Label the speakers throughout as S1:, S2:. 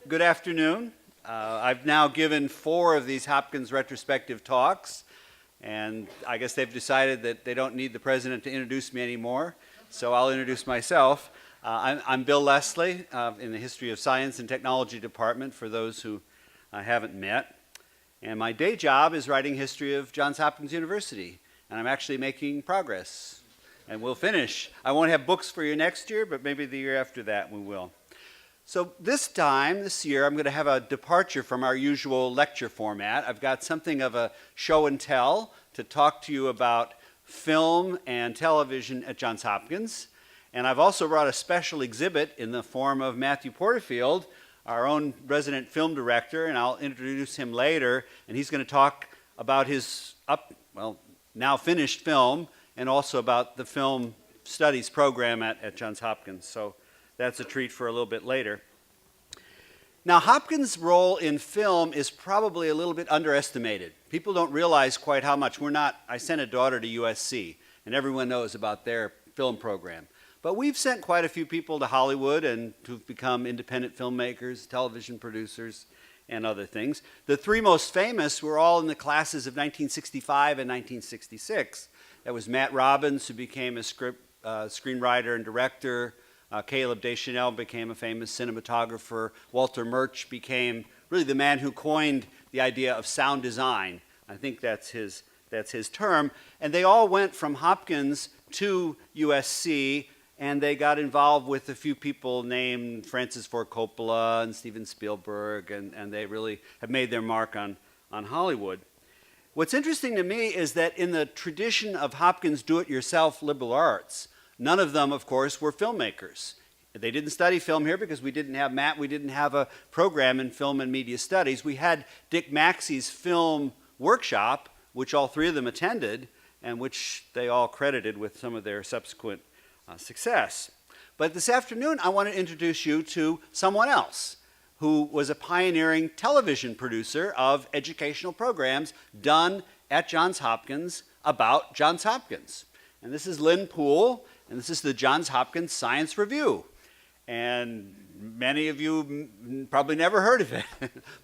S1: good afternoon. I've now given 4 of these Hopkins retrospective talks, and I guess they've decided that they don't need the president to introduce me anymore, so I'll introduce myself. I'm Bill Leslie in the History of Science and Technology Department, for those who haven't met. And my day job is writing history of Johns Hopkins University, and I'm actually making progress. And we'll finish. I won't have books for you next year, but maybe the year after that we will. So this year, I'm going to have a departure from our usual lecture format. I've got something of a show and tell to talk to you about film and television at Johns Hopkins. And I've also brought a special exhibit in the form of Matthew Porterfield, our own resident film director, and I'll introduce him later. And he's going to talk about his now finished film, and also about the film studies program at Johns Hopkins. So that's a treat for a little bit later. Now, Hopkins' role in film is probably a little bit underestimated. People don't realize quite how much. I sent a daughter to USC, and everyone knows about their film program. But we've sent quite a few people to Hollywood and who've become independent filmmakers, television producers, and other things. The 3 most famous were all in the classes of 1965 and 1966. That was Matt Robbins, who became a screenwriter and director. Caleb Deschanel became a famous cinematographer. Walter Murch became really the man who coined the idea of sound design. I think that's his term. And they all went from Hopkins to USC, and they got involved with a few people named Francis Ford Coppola and Steven Spielberg, and they really have made their mark on Hollywood. What's interesting to me is that in the tradition of Hopkins do-it-yourself liberal arts, none of them, of course, were filmmakers. They didn't study film here because we didn't have Matt. We didn't have a program in film and media studies. We had Dick Maxey's film workshop, which all 3 of them attended, and which they all credited with some of their subsequent success. But this afternoon, I want to introduce you to someone else who was a pioneering television producer of educational programs done at Johns Hopkins about Johns Hopkins. And this is Lynn Poole, and this is the Johns Hopkins Science Review. And many of you probably never heard of it,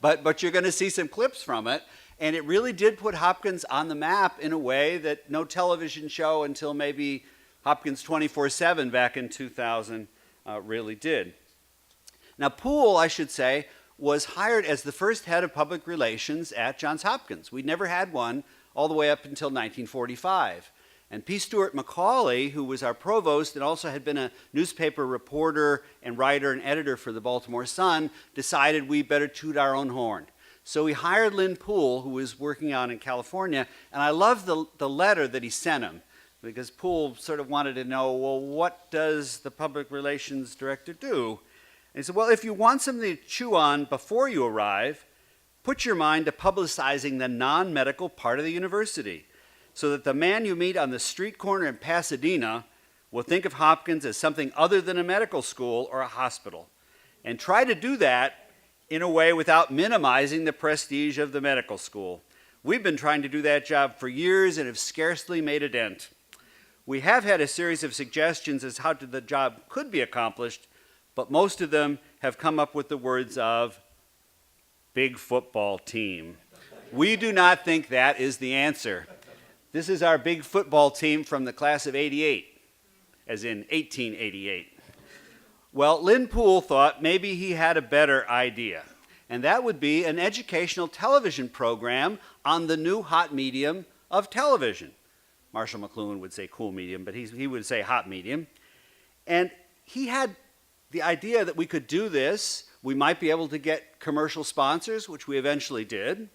S1: but you're going to see some clips from it. And it really did put Hopkins on the map in a way that no television show until maybe Hopkins 24/7 back in 2000 really did. Now, Poole, I should say, was hired as the first head of public relations at Johns Hopkins. We'd never had one all the way up until 1945. And P. Stuart Macaulay, who was our provost and also had been a newspaper reporter and writer and editor for the Baltimore Sun, decided we better toot our own horn. So we hired Lynn Poole, who was working out in California, and I love the letter that he sent him, because Poole sort of wanted to know, well, what does the public relations director do? And he said, well, if you want something to chew on before you arrive, put your mind to publicizing the non-medical part of the university, so that the man you meet on the street corner in Pasadena will think of Hopkins as something other than a medical school or a hospital. And try to do that in a way without minimizing the prestige of the medical school. We've been trying to do that job for years and have scarcely made a dent. We have had a series of suggestions as how the job could be accomplished, but most of them have come up with the words of big football team. We do not think that is the answer. This is our big football team from the class of '88, as in 1888. Well, Lynn Poole thought maybe he had a better idea, and that would be an educational television program on the new hot medium of television. Marshall McLuhan would say cool medium, but he would say hot medium. And he had the idea that we could do this. We might be able to get commercial sponsors, which we eventually did.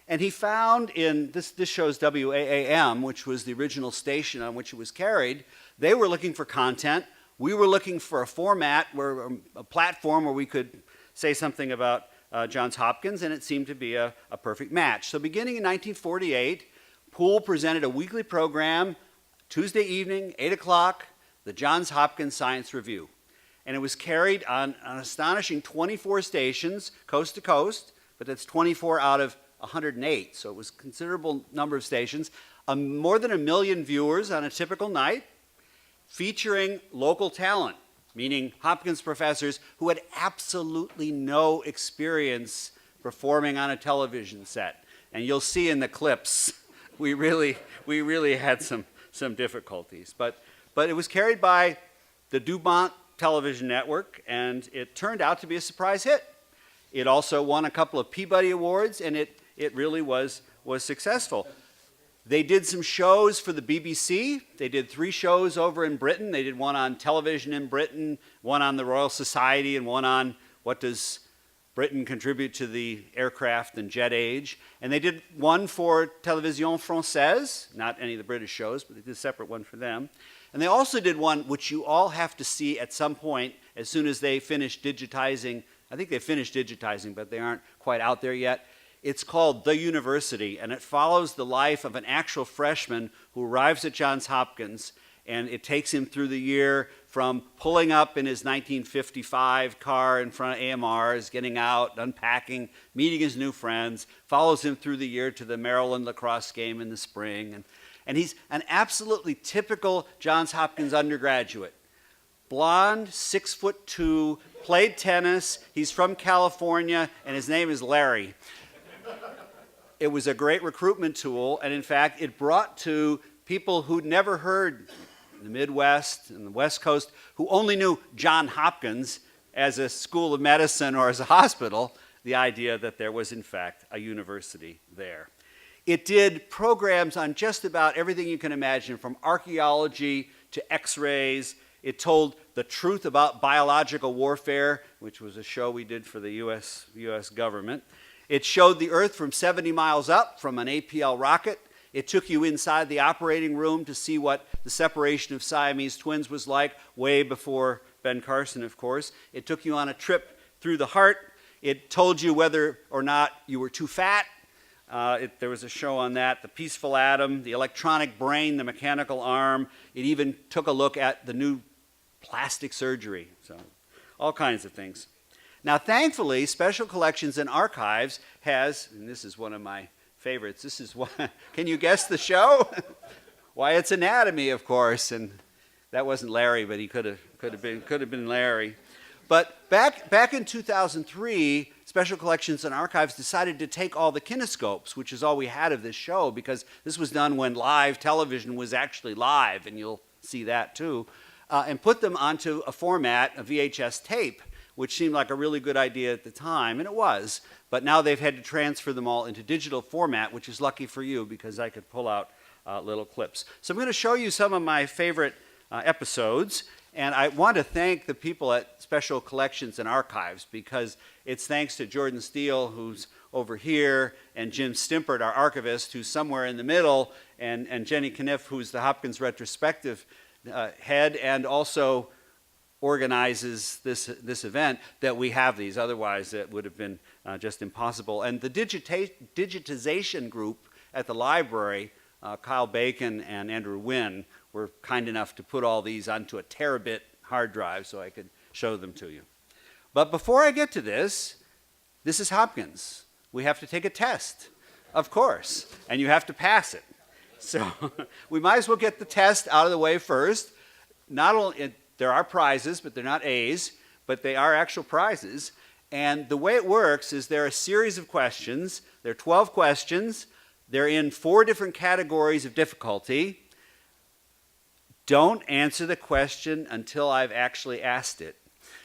S1: And he found in, this shows WAAM, which was the original station on which it was carried. They were looking for content. We were looking for a format, a platform where we could say something about Johns Hopkins, and it seemed to be a perfect match. So beginning in 1948, Poole presented a weekly program, Tuesday evening, 8 o'clock, the Johns Hopkins Science Review. And it was carried on an astonishing 24 stations, coast to coast, but that's 24 out of 108, so it was a considerable number of stations. More than 1 million viewers on a typical night, featuring local talent. meaning Hopkins professors who had absolutely no experience performing on a television set. And you'll see in the clips, we really had some difficulties. But it was carried by the DuMont television network, and it turned out to be a surprise hit. It also won a couple of Peabody Awards, and it really was successful. They did some shows for the BBC. They did 3 shows over in Britain. They did one on television in Britain, one on the Royal Society, and one on what does Britain contribute to the aircraft and jet age. And they did one for Télévision Française, not any of the British shows, but they did a separate one for them. And they also did one which you all have to see at some point as soon as they finish digitizing. I think they finished digitizing, but they aren't quite out there yet. It's called The University, and it follows the life of an actual freshman who arrives at Johns Hopkins, and it takes him through the year from pulling up in his 1955 car in front of AMR's, getting out, unpacking, meeting his new friends, follows him through the year to the Maryland lacrosse game in the spring. And he's an absolutely typical Johns Hopkins undergraduate. Blonde, 6'2", played tennis, he's from California, and his name is Larry. It was a great recruitment tool, and in fact, it brought to people who'd never heard the Midwest and the West Coast, who only knew Johns Hopkins as a school of medicine or as a hospital, the idea that there was, in fact, a university there. It did programs on just about everything you can imagine, from archaeology to X-rays. It told the truth about biological warfare, which was a show we did for the US government. It showed the Earth from 70 miles up from an APL rocket. It took you inside the operating room to see what the separation of Siamese twins was like, way before Ben Carson, of course. It took you on a trip through the heart. It told you whether or not you were too fat. There was a show on that, the peaceful atom, the electronic brain, the mechanical arm. It even took a look at the new plastic surgery, so all kinds of things. Now, thankfully, Special Collections and Archives has, and this is one of my favorites, this is one, can you guess the show? Why, it's Anatomy, of course, and that wasn't Larry, but he could have been Larry. But back in 2003, Special Collections and Archives decided to take all the kinescopes, which is all we had of this show, because this was done when live television was actually live, and you'll see that too, and put them onto a format, a VHS tape, which seemed like a really good idea at the time, and it was. But now they've had to transfer them all into digital format, which is lucky for you because I could pull out little clips. So I'm going to show you some of my favorite episodes, and I want to thank the people at Special Collections and Archives, because it's thanks to Jordan Steele, who's over here, and Jim Stimpert, our archivist, who's somewhere in the middle, and Jenny Kniff, who's the Hopkins Retrospective head, and also organizes this event, that we have these. Otherwise, it would have been just impossible. And the digitization group at the library, Kyle Bacon and Andrew Wynn, were kind enough to put all these onto a terabit hard drive so I could show them to you. But before I get to this is Hopkins. We have to take a test, of course, and you have to pass it. So we might as well get the test out of the way first. Not only, there are prizes, but they're not A's, but they are actual prizes. And the way it works is there are a series of questions. There are 12 questions. They're in 4 different categories of difficulty. Don't answer the question until I've actually asked it.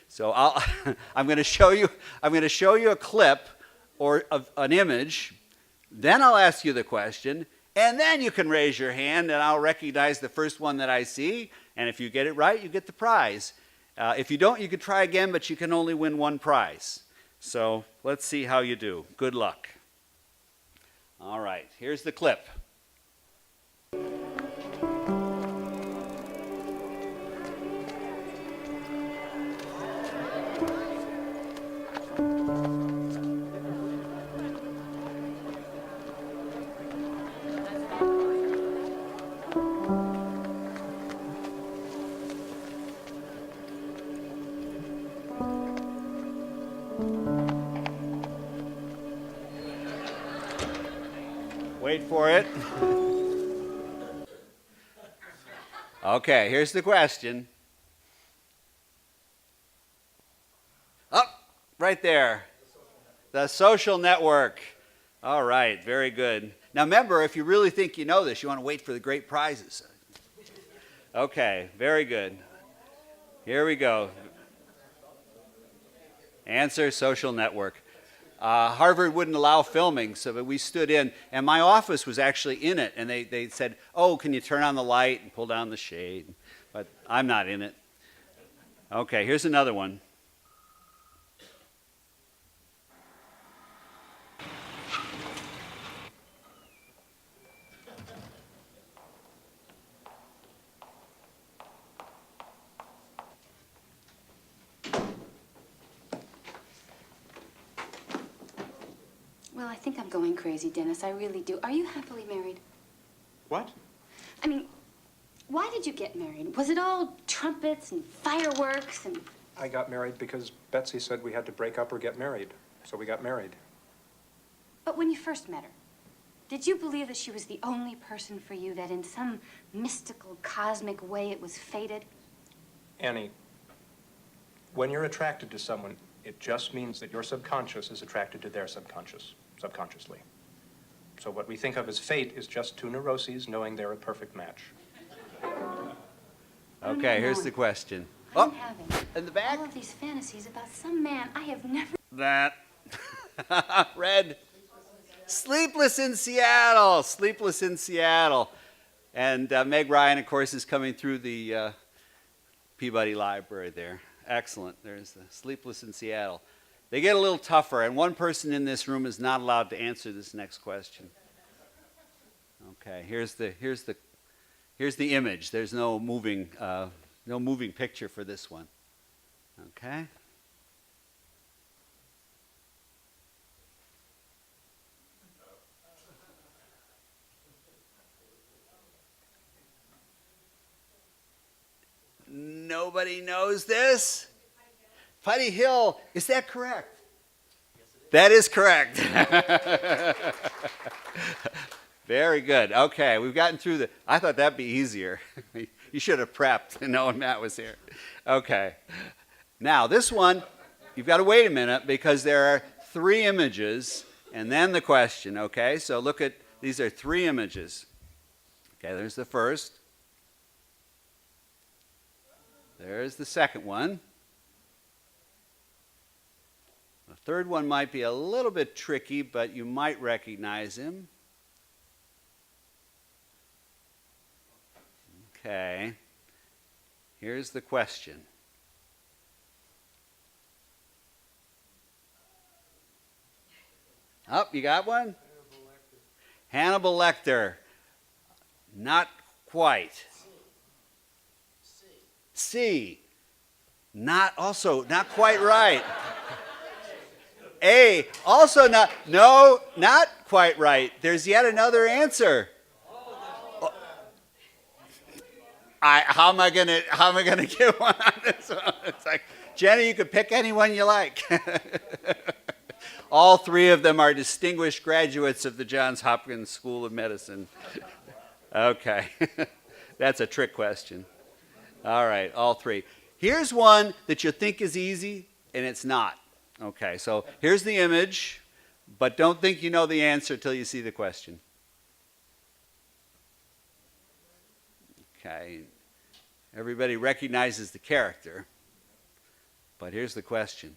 S1: So I'm going to show you a clip or an image. Then I'll ask you the question, and then you can raise your hand, and I'll recognize the first one that I see. And if you get it right, you get the prize. If you don't, you could try again, but you can only win 1 prize. So let's see how you do. Good luck. All right, here's the clip. Wait for it. Okay, here's the question. Right there. The Social Network. All right, very good. Now remember, if you really think you know this, you want to wait for the great prizes. Okay, very good. Here we go. Answer: Social Network. Harvard wouldn't allow filming, so we stood in, and my office was actually in it, and they said, oh, can you turn on the light and pull down the shade? But I'm not in it. Okay, here's another one.
S2: Well, I think I'm going crazy, Dennis. I really do. Are you happily married?
S3: What?
S2: I mean, why did you get married? Was it all trumpets and fireworks and...
S3: I got married because Betsy said we had to break up or get married. So we got married.
S2: But when you first met her, did you believe that she was the only person for you, that in some mystical, cosmic way it was fated?
S3: Annie, when you're attracted to someone, it just means that your subconscious is attracted to their subconscious, subconsciously. So what we think of as fate is just two neuroses knowing they're a perfect match.
S1: Okay, here's the question.
S2: I'm having
S1: in the back.
S2: all of these fantasies about some man I have never...
S1: That. Red. Sleepless in Seattle. Sleepless in Seattle. And Meg Ryan, of course, is coming through the Peabody Library there. Excellent. There's the Sleepless in Seattle. They get a little tougher, and one person in this room is not allowed to answer this next question. Okay, here's the image. There's no moving picture for this one. Okay. Nobody knows this? Putty Hill, is that correct? That is correct. Very good. Okay, we've gotten through the... I thought that'd be easier. You should have prepped knowing Matt was here. Okay. Now, this one, you've got to wait a minute because there are 3 images and then the question, okay? So look at, these are 3 images. Okay, there's the first. There's the second one. The third one might be a little bit tricky, but you might recognize him. Okay. Here's the question. Oh, you got one? Hannibal Lecter. Not quite. C. Not quite right. A. Also not. No, not quite right. There's yet another answer. How am I gonna get one on this one? It's like, Jenny, you could pick any one you like. All 3 of them are distinguished graduates of the Johns Hopkins School of Medicine. Okay, that's a trick question. All right, all 3. Here's one that you think is easy, and it's not. Okay, so here's the image, but don't think you know the answer till you see the question. Okay, everybody recognizes the character, but here's the question.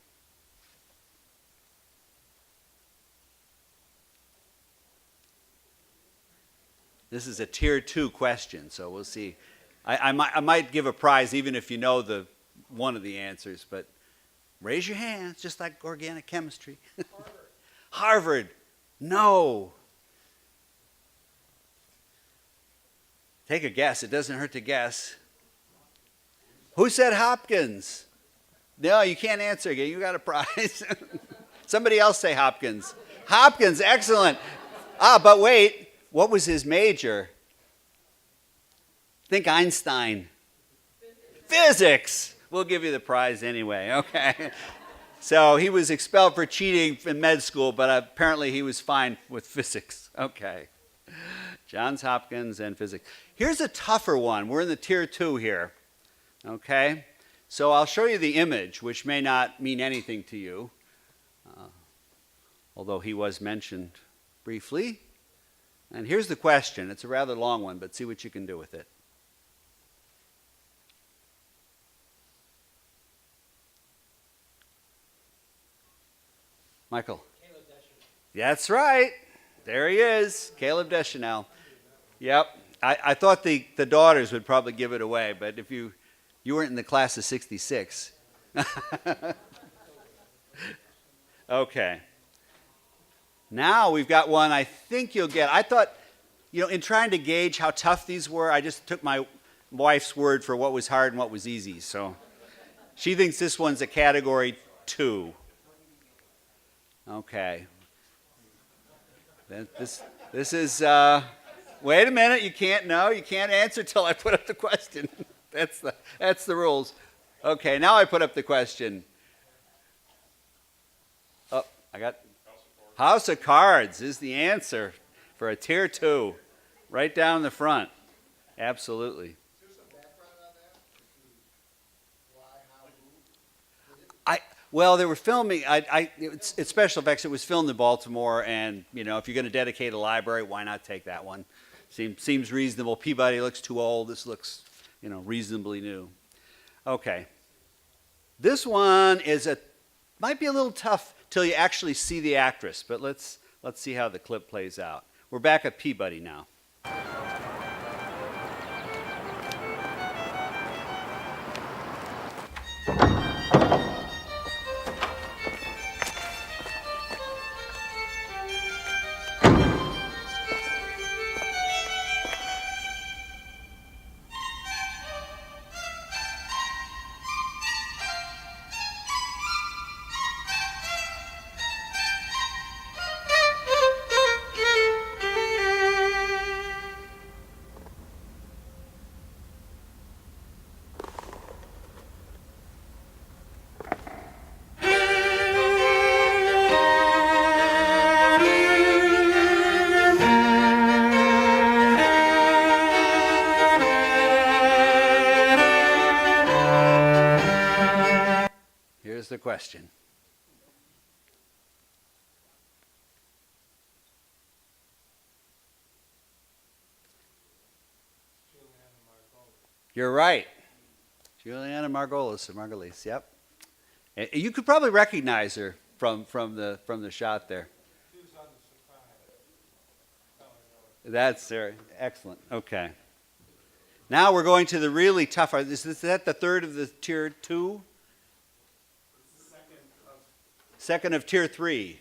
S1: This is a tier 2 question, so we'll see. I might give a prize even if you know one of the answers, but raise your hands, just like organic chemistry. Harvard. No. Take a guess. It doesn't hurt to guess. Who said Hopkins? No, you can't answer again. You got a prize. Somebody else say Hopkins. Hopkins, excellent. But wait, what was his major? Think Einstein. Physics. We'll give you the prize anyway, okay? So he was expelled for cheating in med school, but apparently he was fine with physics. Okay. Johns Hopkins and physics. Here's a tougher one. We're in the tier 2 here. Okay? So I'll show you the image, which may not mean anything to you. although he was mentioned briefly. And here's the question. It's a rather long one, but see what you can do with it. Michael. Caleb Deschanel. That's right. There he is, Caleb Deschanel. Yep. I thought the daughters would probably give it away, but if you weren't in the class of 66. Okay. Now we've got one I think you'll get. I thought, in trying to gauge how tough these were, I just took my wife's word for what was hard and what was easy. So she thinks this one's a category 2. Okay. This is, wait a minute, you can't answer till I put up the question. That's the rules. Okay, now I put up the question. Oh, I got House of Cards is the answer for a tier 2, right down the front. Absolutely. Well, they were filming. It's special effects. It was filmed in Baltimore, and if you're going to dedicate a library, why not take that one? Seems reasonable. Peabody looks too old. This looks, reasonably new. Okay. This one might be a little tough till you actually see the actress, but let's see how the clip plays out. We're back at Peabody now. Here's the question. You're right. Juliana Margulies, yep. And you could probably recognize her from the shot there. That's excellent. Okay. Now we're going to the really tough. Is that the third of the tier 2? Second of tier 3.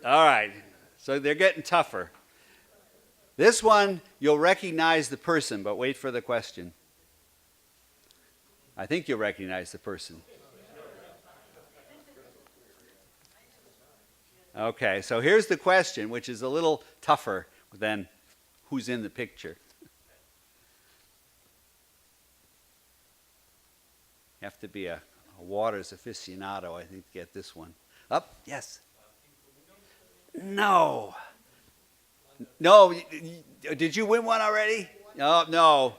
S1: All right. So they're getting tougher. This one, you'll recognize the person, but wait for the question. I think you'll recognize the person. Okay, so here's the question, which is a little tougher than who's in the picture. You have to be a Waters aficionado, I think, to get this one. Up, yes. No. No, did you win one already? Oh, no.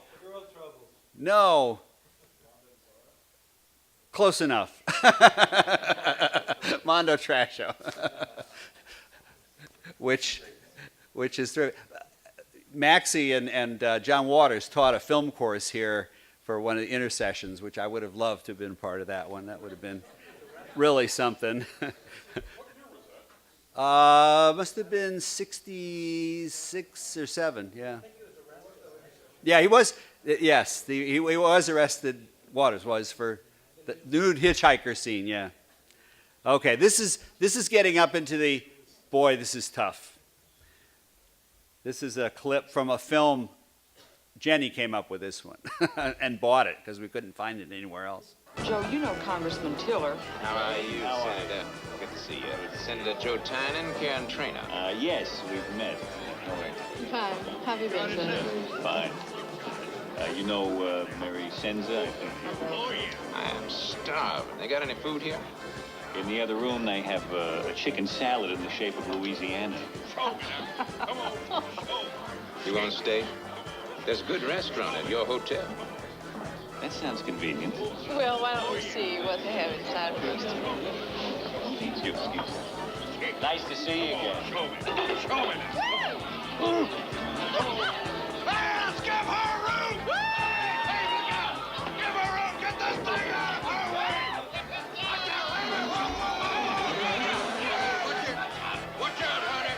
S1: No. Close enough. Mondo Trasho. which is Maxie and John Waters taught a film course here for one of the intercessions, which I would have loved to have been part of that one. That would have been really something. Must have been 66 or 7, yeah. Yeah, he was, yes, he was arrested, Waters was, for the nude hitchhiker scene, yeah. Okay, this is getting up into the, boy, this is tough. This is a clip from a film. Jenny came up with this one and bought it because we couldn't find it anywhere else.
S4: Joe, you know Congressman Tiller.
S5: How are you, Senator? Good to see you. Senator Joe Tynan, Karen Trainer.
S6: Yes, we've met.
S4: Fine. How have you been, Senator?
S6: Fine. You know Mary Senza?
S5: I am starving. They got any food here?
S6: In the other room, they have a chicken salad in the shape of Louisiana.
S5: You want to stay? There's a good restaurant at your hotel.
S6: That sounds convenient.
S4: Well, why don't we see what they have inside first?
S6: Excuse me. Nice to see you again.
S7: Show me. Let's give her room! Hey, look out! Give her room! Get this thing out of her way! Watch out, honey!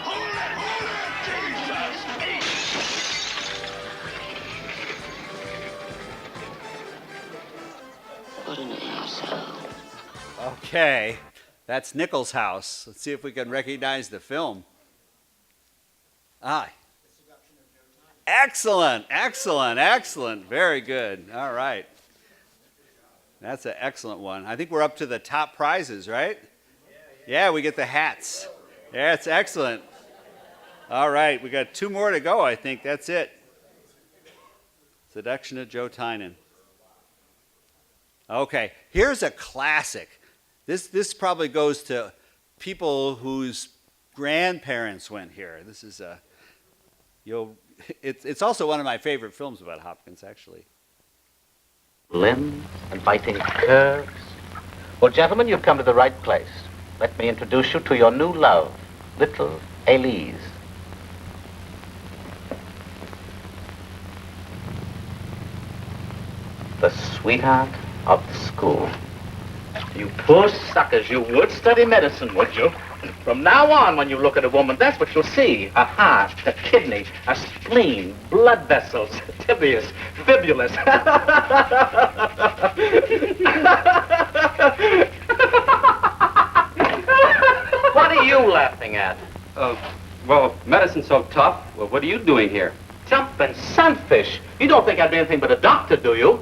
S7: Hold it! Jesus!
S8: What an asshole.
S1: Okay, that's Nichols' house. Let's see if we can recognize the film. Aye. Excellent, excellent, excellent. Very good. All right. That's an excellent one. I think we're up to the top prizes, right? Yeah, we get the hats. Yeah, it's excellent. All right, we got 2 more to go, I think. That's it. Seduction of Joe Tynan. Okay, here's a classic. This probably goes to people whose grandparents went here. This is it's also one of my favorite films about Hopkins, actually.
S8: Limbs and biting curves. Well, gentlemen, you've come to the right place. Let me introduce you to your new love, little Elise. The sweetheart of the school. You poor suckers, you would study medicine, would you? From now on, when you look at a woman, that's what you'll see. A heart, a kidney, a spleen, blood vessels, tibias, fibulas. What are you laughing at?
S9: Well, medicine's so tough. Well, what are you doing here?
S8: Jumping sunfish. You don't think I'd be anything but a doctor, do you?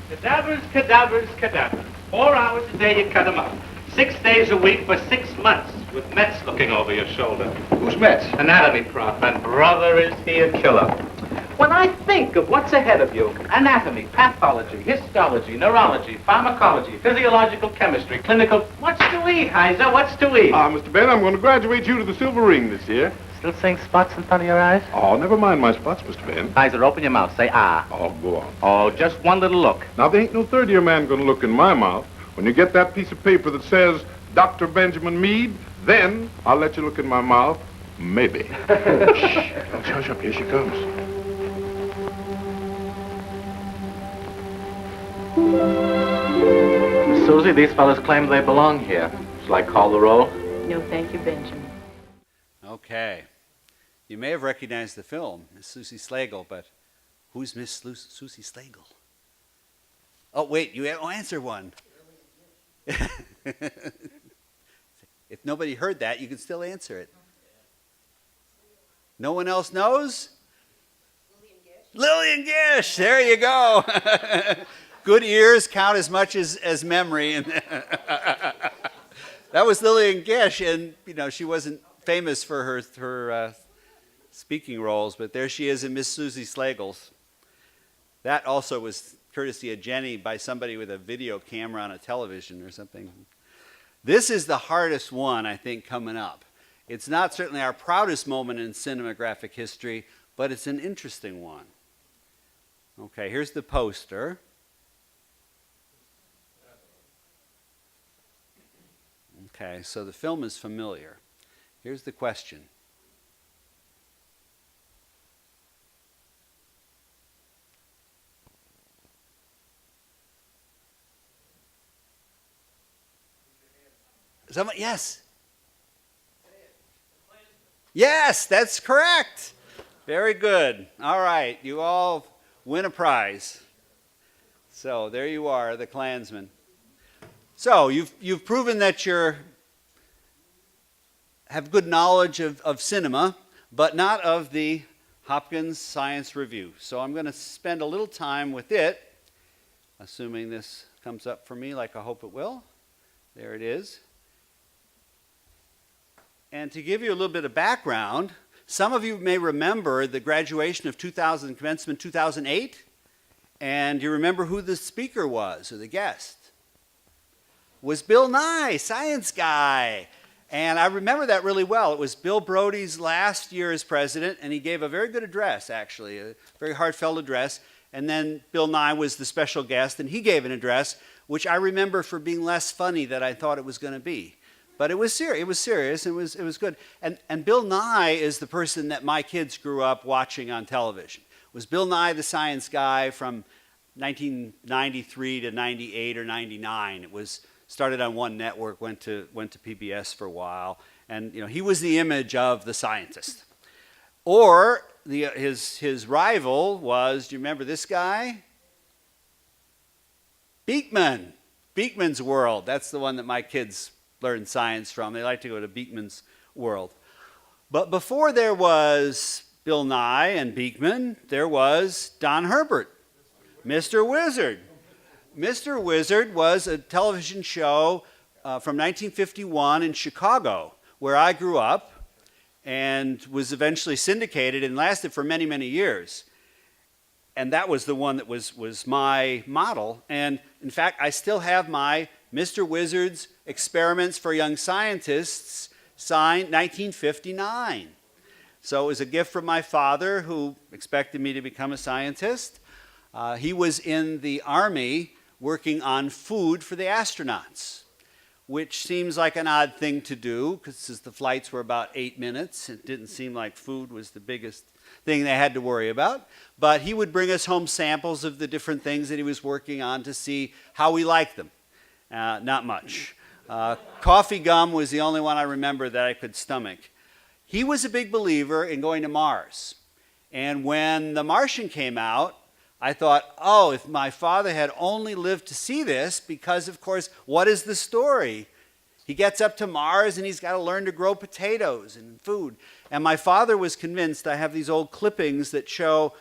S8: Cadavers, cadavers, cadavers. 4 hours a day you cut them up. 6 days a week for 6 months, with Metz looking over your shoulder.
S9: Who's Metz?
S8: Anatomy prof, and brother is he a killer. When I think of what's ahead of you, anatomy, pathology, histology, neurology, pharmacology, physiological chemistry, clinical... What's to eat, Heiser? What's to eat?
S10: Mr. Ben, I'm going to graduate you to the silver ring this year.
S8: Still seeing spots in front of your eyes?
S10: Oh, never mind my spots, Mr. Ben.
S8: Heiser, open your mouth. Say ah.
S10: Oh, go on.
S8: Oh, just one little look.
S10: Now, there ain't no third-year man going to look in my mouth. When you get that piece of paper that says Dr. Benjamin Mead, then I'll let you look in my mouth. Maybe. Shh. Don't hush up. Here she comes.
S8: Miss Susie, these fellas claim they belong here. Shall I call the roll?
S4: No, thank you, Benjamin.
S1: Okay. You may have recognized the film, Miss Susie Slagle, but who's Miss Susie Slagle? Oh, wait, you answer one. If nobody heard that, you can still answer it. No one else knows? Lillian Gish. There you go. Good ears count as much as memory. And that was Lillian Gish, and she wasn't famous for her speaking roles, but there she is in Miss Susie Slagle's. That also was courtesy of Jenny by somebody with a video camera on a television or something. This is the hardest one, I think, coming up. It's not certainly our proudest moment in cinematographic history, but it's an interesting one. Okay, here's the poster. Okay, so the film is familiar. Here's the question. Someone, yes. Yes, that's correct. Very good. All right, you all win a prize. So there you are, the Klansmen. So you've proven that you have good knowledge of cinema, but not of the Hopkins Science Review. So I'm going to spend a little time with it, assuming this comes up for me like I hope it will. There it is. And to give you a little bit of background, some of you may remember the graduation of commencement 2008, and you remember who the speaker was, or the guest. Was Bill Nye, science guy. And I remember that really well. It was Bill Brody's last year as president, and he gave a very good address, actually, a very heartfelt address. and then Bill Nye was the special guest, and he gave an address, which I remember for being less funny than I thought it was going to be. But it was serious. It was serious. It was good. And Bill Nye is the person that my kids grew up watching on television. It was Bill Nye the Science Guy from 1993 to 98 or 99. It was started on one network, went to PBS for a while, and he was the image of the scientist. Or his rival was, do you remember this guy? Beekman. Beekman's World. That's the one that my kids learn science from. They like to go to Beekman's World. But before there was Bill Nye and Beekman, there was Don Herbert, Mr. Wizard. Mr. Wizard was a television show from 1951 in Chicago, where I grew up, and was eventually syndicated and lasted for many, many years. And that was the one that was my model. And in fact, I still have my Mr. Wizard's Experiments for Young Scientists, signed 1959. So it was a gift from my father, who expected me to become a scientist. He was in the Army working on food for the astronauts, which seems like an odd thing to do, because the flights were about 8 minutes. It didn't seem like food was the biggest thing they had to worry about. But he would bring us home samples of the different things that he was working on to see how we liked them. Not much. Coffee gum was the only one I remember that I could stomach. He was a big believer in going to Mars. And when The Martian came out, I thought, oh, if my father had only lived to see this, because, of course, what is the story? He gets up to Mars and he's got to learn to grow potatoes and food. And my father was convinced. I have these old clippings that show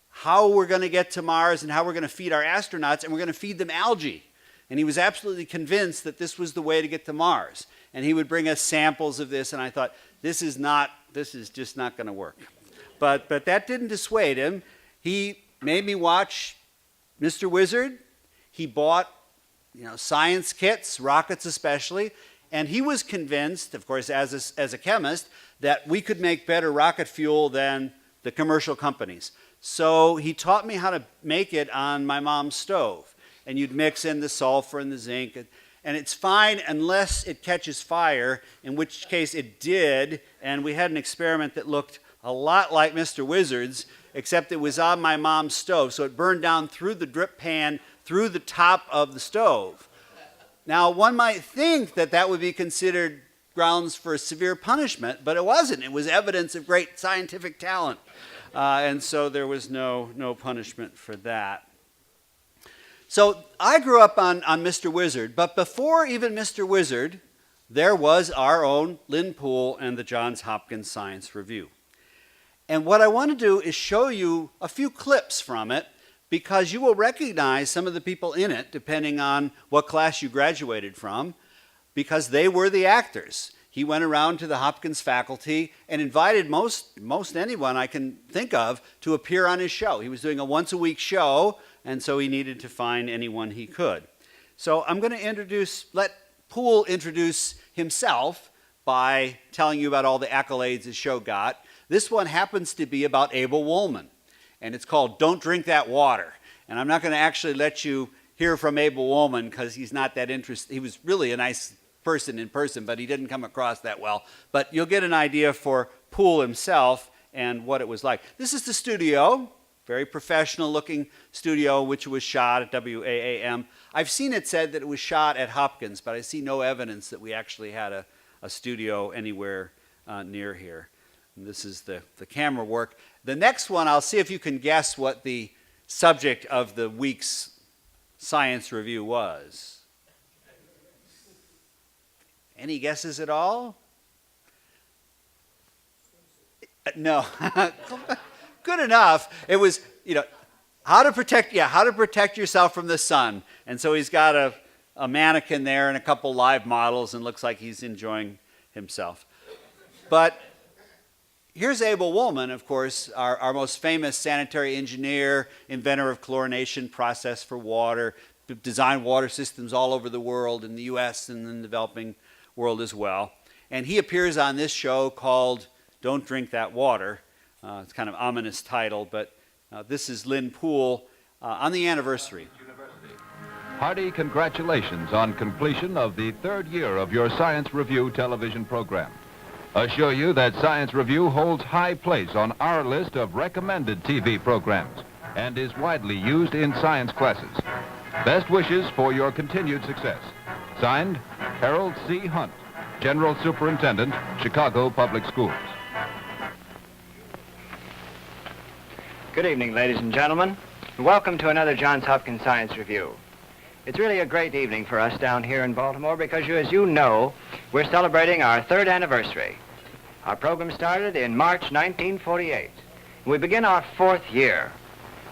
S1: how we're going to get to Mars and how we're going to feed our astronauts, and we're going to feed them algae. And he was absolutely convinced that this was the way to get to Mars. And he would bring us samples of this, and I thought, this is just not going to work. But that didn't dissuade him. He made me watch Mr. Wizard. He bought science kits, rockets especially, and he was convinced, of course, as a chemist, that we could make better rocket fuel than the commercial companies. So he taught me how to make it on my mom's stove. And you'd mix in the sulfur and the zinc, and it's fine unless it catches fire, in which case it did, and we had an experiment that looked a lot like Mr. Wizard's, except it was on my mom's stove, so it burned down through the drip pan, through the top of the stove. Now, one might think that that would be considered grounds for severe punishment, but it wasn't. It was evidence of great scientific talent, and so there was no punishment for that. So I grew up on Mr. Wizard, but before even Mr. Wizard, there was our own Lynn Poole and the Johns Hopkins Science Review. And what I want to do is show you a few clips from it, because you will recognize some of the people in it, depending on what class you graduated from, because they were the actors. He went around to the Hopkins faculty and invited most anyone I can think of to appear on his show. He was doing a once-a-week show, and so he needed to find anyone he could. So I'm going to let Poole introduce himself by telling you about all the accolades his show got. This one happens to be about Abel Woolman, and it's called Don't Drink That Water. And I'm not going to actually let you hear from Abel Woolman, because he's not that interested. He was really a nice person in person, but he didn't come across that well. But you'll get an idea for Poole himself and what it was like. This is the studio, very professional looking studio, which was shot at WAAM. I've seen it said that it was shot at Hopkins, but I see no evidence that we actually had a studio anywhere near here. And this is the camera work. The next one, I'll see if you can guess what the subject of the week's science review was. Any guesses at all? No. Good enough. It was, how to protect yourself from the sun. And so he's got a mannequin there and a couple live models, and looks like he's enjoying himself. But here's Abel Woolman, of course, our most famous sanitary engineer, inventor of chlorination process for water, designed water systems all over the world, in the US and in the developing world as well. And he appears on this show called Don't Drink That Water. It's kind of ominous title, but This is Lynn Poole on the anniversary.
S11: Hearty congratulations on completion of the third year of your Science Review television program. Assure you that Science Review holds high place on our list of recommended TV programs and is widely used in science classes. Best wishes for your continued success. Signed, Harold C. Hunt, General Superintendent, Chicago Public Schools.
S12: Good evening, ladies and gentlemen, and welcome to another Johns Hopkins Science Review. It's really a great evening for us down here in Baltimore because, as you know, we're celebrating our third anniversary. Our program started in March 1948. And we begin our fourth year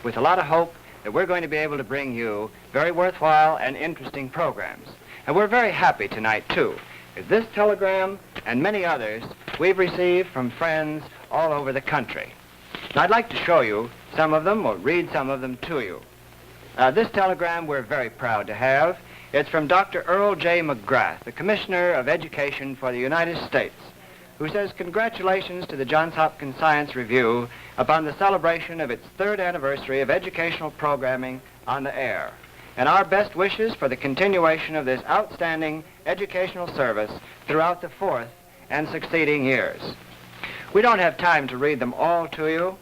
S12: with a lot of hope that we're going to be able to bring you very worthwhile and interesting programs. And we're very happy tonight, too, because this telegram and many others we've received from friends all over the country. And I'd like to show you some of them or read some of them to you. This telegram we're very proud to have. It's from Dr. Earl J. McGrath, the Commissioner of Education for the United States, who says congratulations to the Johns Hopkins Science Review upon the celebration of its third anniversary of educational programming on the air, and our best wishes for the continuation of this outstanding educational service throughout the fourth and succeeding years. We don't have time to read them all to you,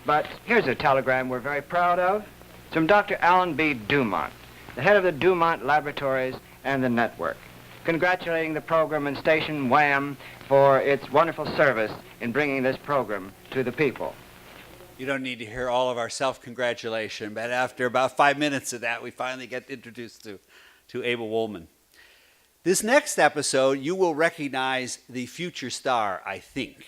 S12: but here's a telegram we're very proud of. It's from Dr. Alan B. Dumont, the head of the Dumont Laboratories and the network, congratulating the program and station WHAM for its wonderful service in bringing this program to the people.
S1: You don't need to hear all of our self-congratulation, but after about 5 minutes of that, we finally get introduced to Abel Woolman. This next episode, you will recognize the future star, I think.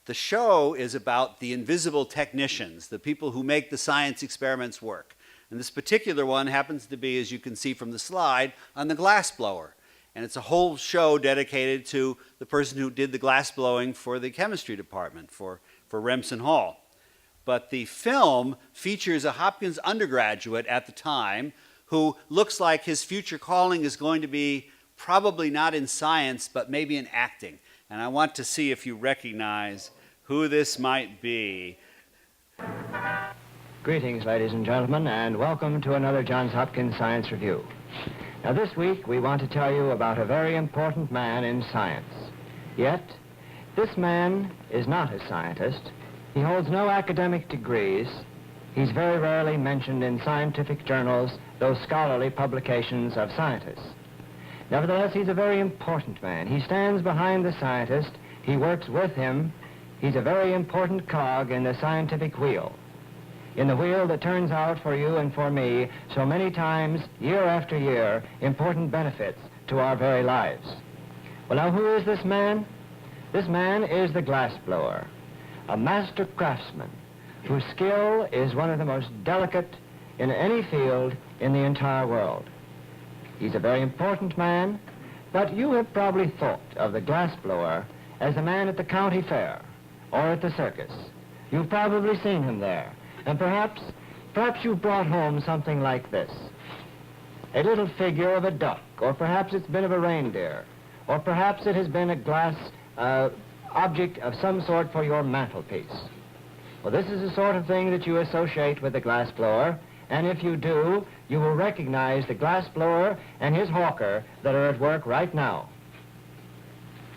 S1: The show is about the invisible technicians, the people who make the science experiments work. And this particular one happens to be, as you can see from the slide, on the glass blower. And it's a whole show dedicated to the person who did the glass blowing for the chemistry department, for Remsen Hall. But the film features a Hopkins undergraduate at the time who looks like his future calling is going to be probably not in science, but maybe in acting. And I want to see if you recognize who this might be.
S12: Greetings, ladies and gentlemen, and welcome to another Johns Hopkins Science Review. Now, this week, we want to tell you about a very important man in science. Yet, this man is not a scientist. He holds no academic degrees. He's very rarely mentioned in scientific journals, those scholarly publications of scientists. Nevertheless, he's a very important man. He stands behind the scientist. He works with him. He's a very important cog in the scientific wheel, in the wheel that turns out for you and for me so many times, year after year, important benefits to our very lives. Well, now, who is this man? This man is the glass blower, a master craftsman whose skill is one of the most delicate in any field in the entire world. He's a very important man, but you have probably thought of the glass blower as the man at the county fair or at the circus. You've probably seen him there, and perhaps you've brought home something like this. A little figure of a duck, or perhaps it's been of a reindeer, or perhaps it has been a glass object of some sort for your mantelpiece. Well, this is the sort of thing that you associate with the glass blower, and if you do, you will recognize the glass blower and his hawker that are at work right now.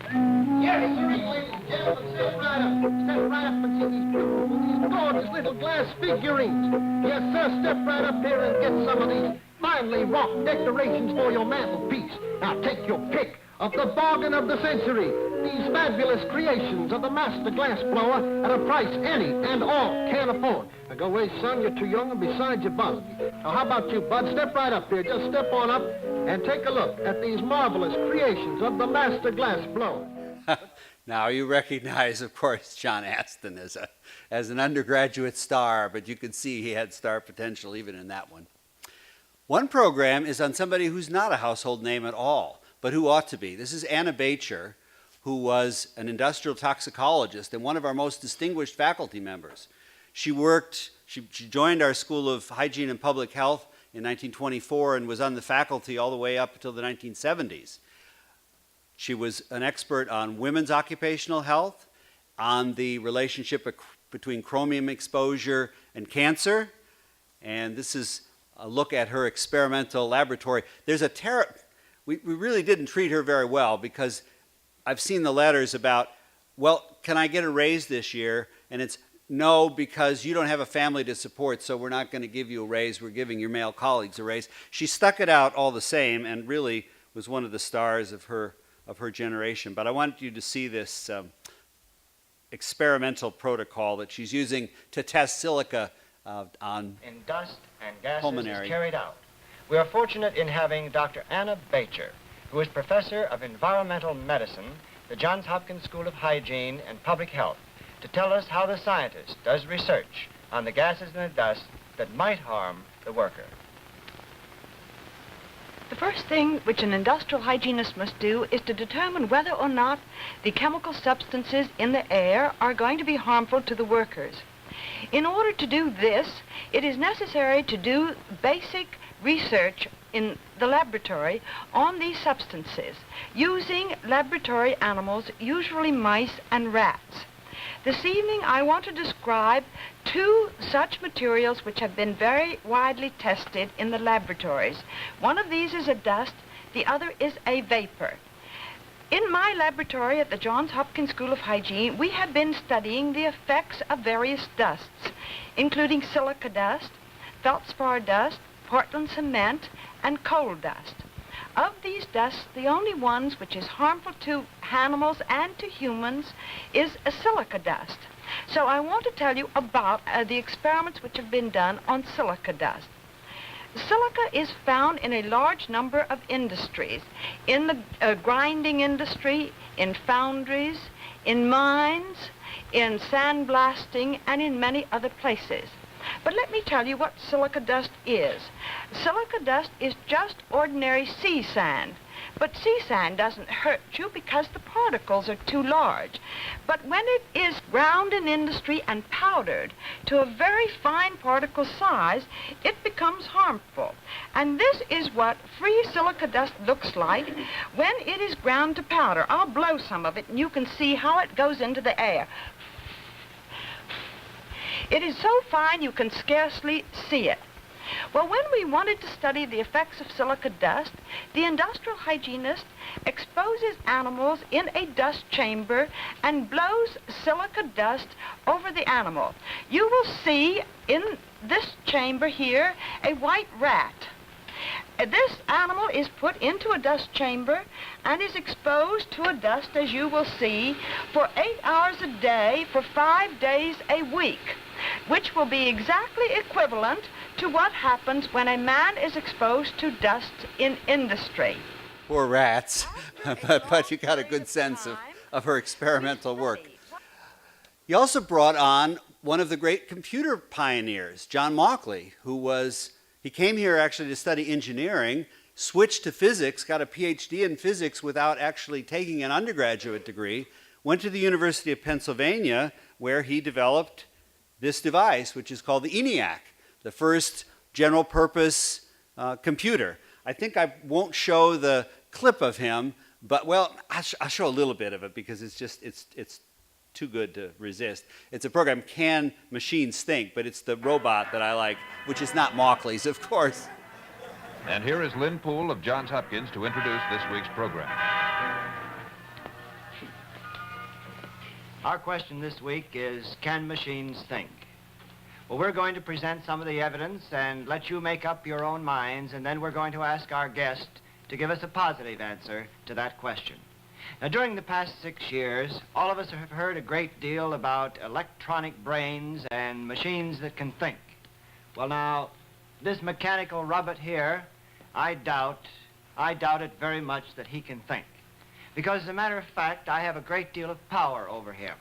S7: Yes, sir, ladies and gentlemen, step right up and see these beautiful, these gorgeous little glass figurines. Yes, sir, step right up here and get some of these finely wrought decorations for your mantelpiece. Now take your pick of the bargain of the century. These fabulous creations of the master glass blower at a price any and all can afford. Now go away, son, you're too young, and besides you're buzzed. Now how about you, Bud? Step right up here. Just step on up and take a look at these marvelous creations of the master glass blower.
S1: Now you recognize, of course, John Astin as an undergraduate star, but you could see he had star potential even in that one. One program is on somebody who's not a household name at all, but who ought to be. This is Anna Bacher, who was an industrial toxicologist and one of our most distinguished faculty members. She joined our School of Hygiene and Public Health in 1924 and was on the faculty all the way up until the 1970s. She was an expert on women's occupational health, on the relationship between chromium exposure and cancer. And this is a look at her experimental laboratory. There's we really didn't treat her very well, because I've seen the letters about, well, can I get a raise this year? And it's, no, because you don't have a family to support, so we're not going to give you a raise. We're giving your male colleagues a raise. She stuck it out all the same and really was one of the stars of her generation. But I wanted you to see this experimental protocol that she's using to test silica on
S12: in dust and gases
S1: pulmonary.
S12: is carried out. We are fortunate in having Dr. Anna Bacher, who is Professor of Environmental Medicine, the Johns Hopkins School of Hygiene and Public Health, to tell us how the scientist does research on the gases and the dust that might harm the worker.
S13: The first thing which an industrial hygienist must do is to determine whether or not the chemical substances in the air are going to be harmful to the workers. In order to do this, it is necessary to do basic research in the laboratory on these substances, using laboratory animals, usually mice and rats. This evening I want to describe two such materials which have been very widely tested in the laboratories. One of these is a dust, the other is a vapor. In my laboratory at the Johns Hopkins School of Hygiene, we have been studying the effects of various dusts, including silica dust, feldspar dust, Portland cement, and coal dust. Of these dusts, the only ones which is harmful to animals and to humans is a silica dust. So I want to tell you about the experiments which have been done on silica dust. Silica is found in a large number of industries, in the grinding industry, in foundries, in mines, in sandblasting, and in many other places. But let me tell you what silica dust is. Silica dust is just ordinary sea sand. But sea sand doesn't hurt you because the particles are too large. But when it is ground in industry and powdered to a very fine particle size, it becomes harmful. And this is what free silica dust looks like when it is ground to powder. I'll blow some of it and you can see how it goes into the air. It is so fine you can scarcely see it. Well, when we wanted to study the effects of silica dust, the industrial hygienist exposes animals in a dust chamber and blows silica dust over the animal. You will see in this chamber here a white rat. This animal is put into a dust chamber and is exposed to a dust, as you will see, for 8 hours a day for 5 days a week, which will be exactly equivalent to what happens when a man is exposed to dust in industry.
S1: Poor rats, but you got a good sense of her experimental work. He also brought on one of the great computer pioneers, John Mauchly, he came here actually to study engineering, switched to physics, got a PhD in physics without actually taking an undergraduate degree, went to the University of Pennsylvania where he developed this device, which is called the ENIAC, the first general purpose computer. I think I won't show the clip of him, but well, I'll show a little bit of it because it's too good to resist. It's a program, Can Machines Think? But it's the robot that I like, which is not Mauchly's, of course.
S11: And here is Lynn Poole of Johns Hopkins to introduce this week's program.
S12: Our question this week is, can machines think? Well, we're going to present some of the evidence and let you make up your own minds, and then we're going to ask our guest to give us a positive answer to that question. Now, during the past 6 years, all of us have heard a great deal about electronic brains and machines that can think. Well, now, this mechanical robot here, I doubt it very much that he can think. Because, as a matter of fact, I have a great deal of power over him.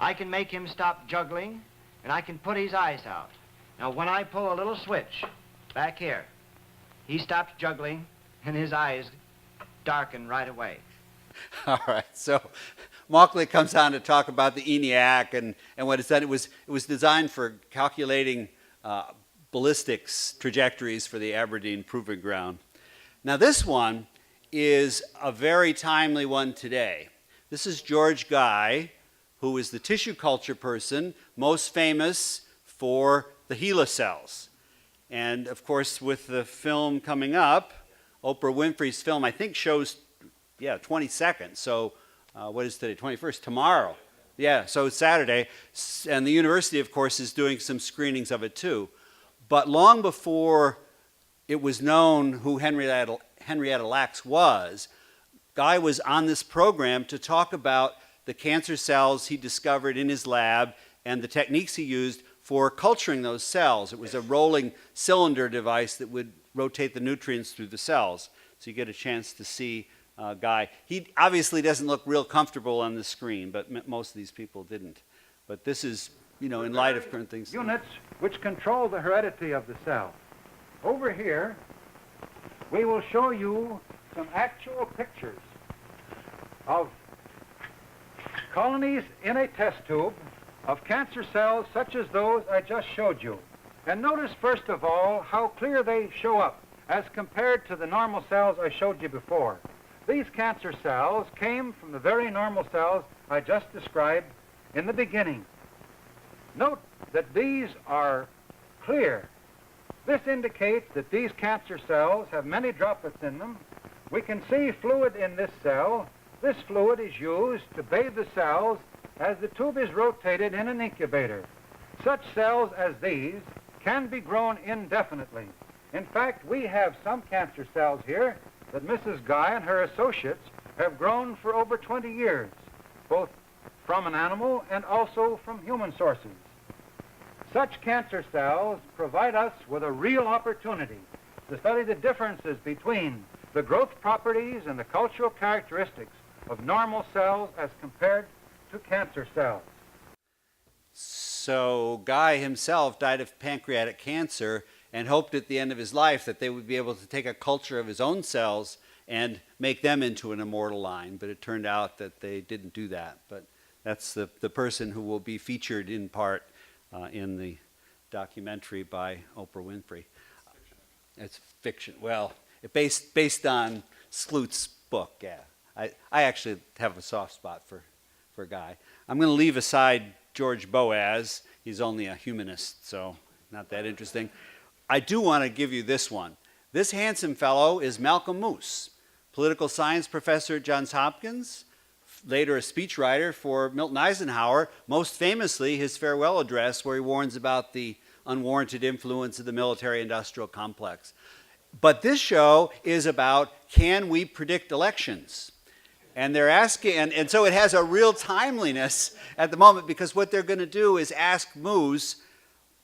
S12: I can make him stop juggling, and I can put his eyes out. Now, when I pull a little switch back here, he stops juggling, and his eyes darken right away.
S1: All right, so Mauchly comes on to talk about the ENIAC and what it's done. It was designed for calculating ballistics trajectories for the Aberdeen Proving Ground. Now this one is a very timely one today. This is George Guy, who is the tissue culture person most famous for the HeLa cells. And of course, with the film coming up, Oprah Winfrey's film, I think shows, 20 seconds. So what is today, 21st? Tomorrow. Yeah, so it's Saturday. And the university, of course, is doing some screenings of it too. But long before it was known who Henrietta Lacks was, Guy was on this program to talk about the cancer cells he discovered in his lab and the techniques he used for culturing those cells. It was a rolling cylinder device that would rotate the nutrients through the cells. So you get a chance to see Guy. He obviously doesn't look real comfortable on the screen, but most of these people didn't. But this is, in light of current things.
S14: Units which control the heredity of the cell. Over here, we will show you some actual pictures of colonies in a test tube of cancer cells such as those I just showed you. And notice, first of all, how clear they show up as compared to the normal cells I showed you before. These cancer cells came from the very normal cells I just described in the beginning. Note that these are clear. This indicates that these cancer cells have many droplets in them. We can see fluid in this cell. This fluid is used to bathe the cells as the tube is rotated in an incubator. Such cells as these can be grown indefinitely. In fact, we have some cancer cells here that Mrs. Guy and her associates have grown for over 20 years, both from an animal and also from human sources. Such cancer cells provide us with a real opportunity to study the differences between the growth properties and the cultural characteristics of normal cells as compared to cancer cells.
S1: So Guy himself died of pancreatic cancer and hoped at the end of his life that they would be able to take a culture of his own cells and make them into an immortal line. But it turned out that they didn't do that. But that's the person who will be featured in part in the documentary by Oprah Winfrey. It's fiction. Well, based on Slut's book, yeah. I actually have a soft spot for Guy. I'm going to leave aside George Boas. He's only a humanist, so not that interesting. I do want to give you this one. This handsome fellow is Malcolm Moos, political science professor at Johns Hopkins, later a speechwriter for Milton Eisenhower, most famously his farewell address where he warns about the unwarranted influence of the military-industrial complex. But this show is about, can we predict elections? And they're asking, and so it has a real timeliness at the moment, because what they're going to do is ask Moos,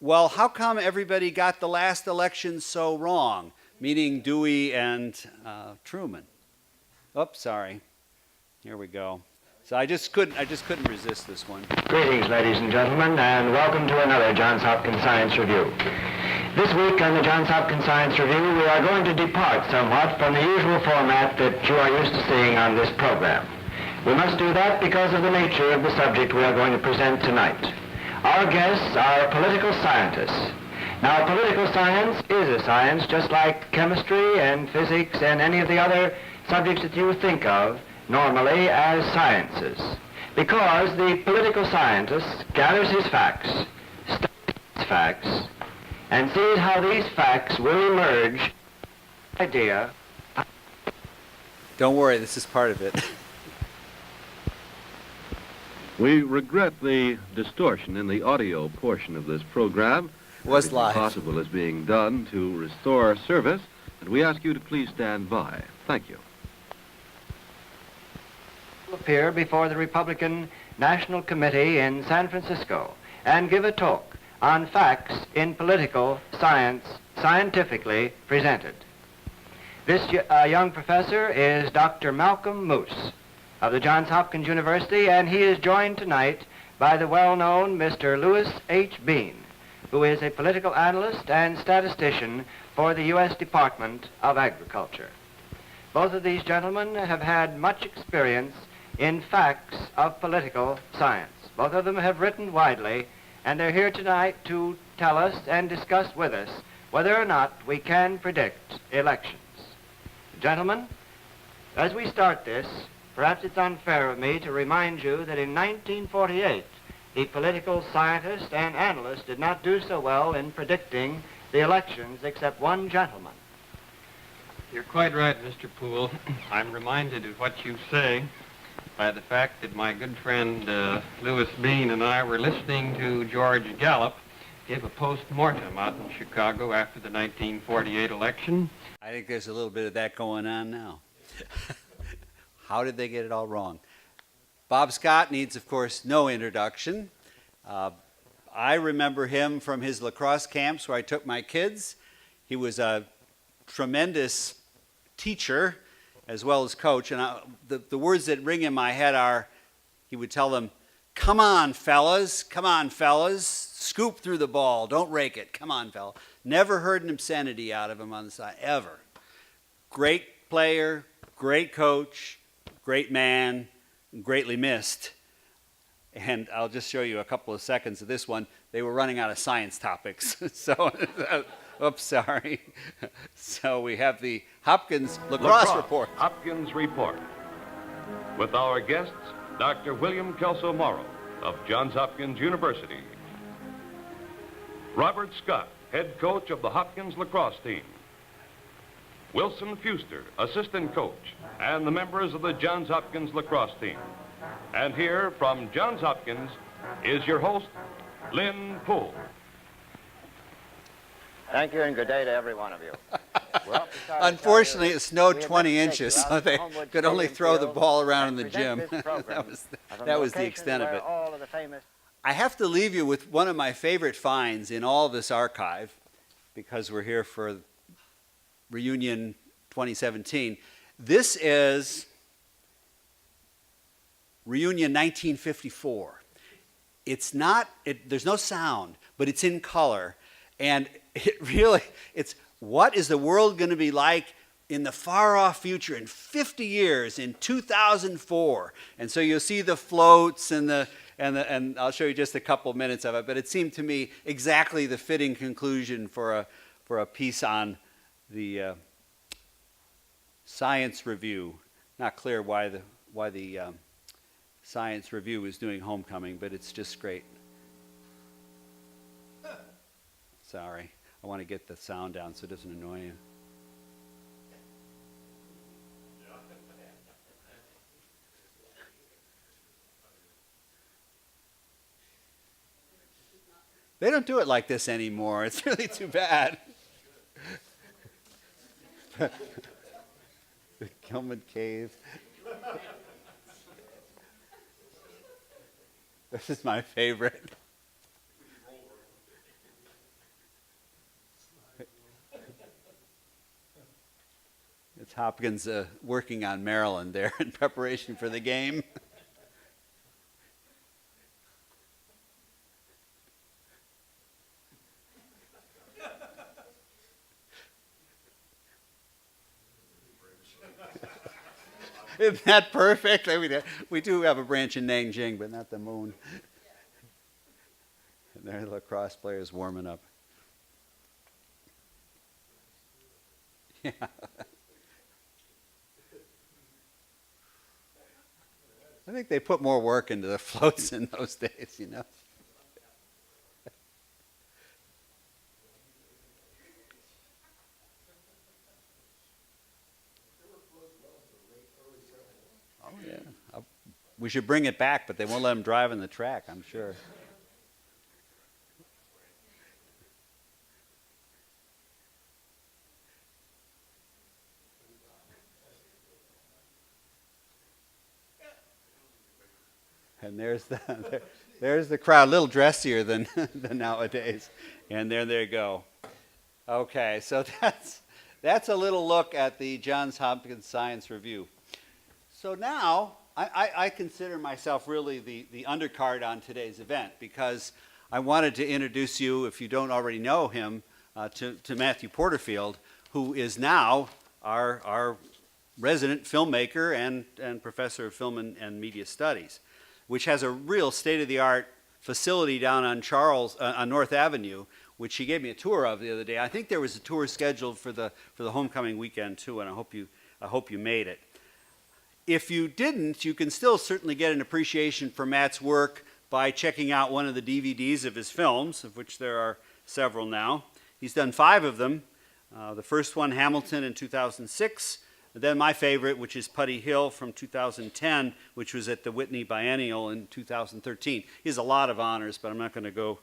S1: well, how come everybody got the last election so wrong? Meaning Dewey and Truman. Oops, sorry. Here we go. So I just couldn't resist this one.
S12: Greetings, ladies and gentlemen, and welcome to another Johns Hopkins Science Review. This week on the Johns Hopkins Science Review, we are going to depart somewhat from the usual format that you are used to seeing on this program. We must do that because of the nature of the subject we are going to present tonight. Our guests are political scientists. Now, political science is a science just like chemistry and physics and any of the other subjects that you think of normally as sciences, because the political scientist gathers his facts, studies his facts, and sees how these facts will emerge idea.
S1: Don't worry, this is part of it.
S15: We regret the distortion in the audio portion of this program.
S1: Was live.
S15: Possible is being done to restore service, and we ask you to please stand by. Thank you.
S12: Appear before the Republican National Committee in San Francisco and give a talk on facts in political science, scientifically presented. This young professor is Dr. Malcolm Moos of the Johns Hopkins University, and he is joined tonight by the well-known Mr. Louis H. Bean, who is a political analyst and statistician for the U.S. Department of Agriculture. Both of these gentlemen have had much experience in facts of political science. Both of them have written widely, and they're here tonight to tell us and discuss with us whether or not we can predict elections. Gentlemen, as we start this, Perhaps it's unfair of me to remind you that in 1948, the political scientist and analyst did not do so well in predicting the elections except one gentleman.
S9: You're quite right, Mr. Poole. I'm reminded of what you say by the fact that my good friend Louis Bean and I were listening to George Gallup give a post-mortem out in Chicago after the 1948 election.
S1: I think there's a little bit of that going on now. How did they get it all wrong? Bob Scott needs, of course, no introduction. I remember him from his lacrosse camps where I took my kids. He was a tremendous teacher as well as coach. And the words that ring in my head are, he would tell them, come on, fellas, scoop through the ball, don't rake it, come on, fella. Never heard an obscenity out of him on the side, ever. Great player, great coach, great man, greatly missed. And I'll just show you a couple of seconds of this one. They were running out of science topics. So, oops, sorry. So we have the Hopkins Lacrosse Report.
S16: Hopkins Report. With our guests, Dr. William Kelso Morrow of Johns Hopkins University. Robert Scott, head coach of the Hopkins lacrosse team. Wilson Fuster, assistant coach, and the members of the Johns Hopkins lacrosse team. And here from Johns Hopkins is your host, Lynn Poole.
S12: Thank you and good day to every one of you.
S1: Unfortunately, it snowed 20 inches, so they could only throw the ball around in the gym. that was the extent of it. I have to leave you with one of my favorite finds in all of this archive, because we're here for Reunion 2017. This is Reunion 1954. It's not, there's no sound, but it's in color. And it's what is the world going to be like in the far off future in 50 years, in 2004. And so you'll see the floats and I'll show you just a couple minutes of it, but it seemed to me exactly the fitting conclusion for a piece on the Science Review. Not clear why the Science Review is doing Homecoming, but it's just great. Sorry, I want to get the sound down so it doesn't annoy you. They don't do it like this anymore. It's really too bad. The Gilman Cave. This is my favorite. It's Hopkins working on Maryland there in preparation for the game. Isn't that perfect? I mean, we do have a branch in Nanjing, but not the moon. And there the lacrosse players warming up. Yeah. I think they put more work into the floats in those days, you know. Oh, yeah. We should bring it back, but they won't let them drive on the track, I'm sure. And there's the crowd, a little dressier than nowadays. And there they go. Okay, so that's a little look at the Johns Hopkins Science Review. So now, I consider myself really the undercard on today's event, because I wanted to introduce you, if you don't already know him, to Matthew Porterfield, who is now our resident filmmaker and professor of film and media studies, which has a real state-of-the-art facility down on North Avenue, which he gave me a tour of the other day. I think there was a tour scheduled for the homecoming weekend too, and I hope you made it. if you didn't, you can still certainly get an appreciation for Matt's work by checking out one of the DVDs of his films, of which there are several now. He's done 5 of them. The first one, Hamilton, in 2006. Then my favorite, which is Putty Hill from 2010, which was at the Whitney Biennial in 2013. He has a lot of honors, but I'm not going to go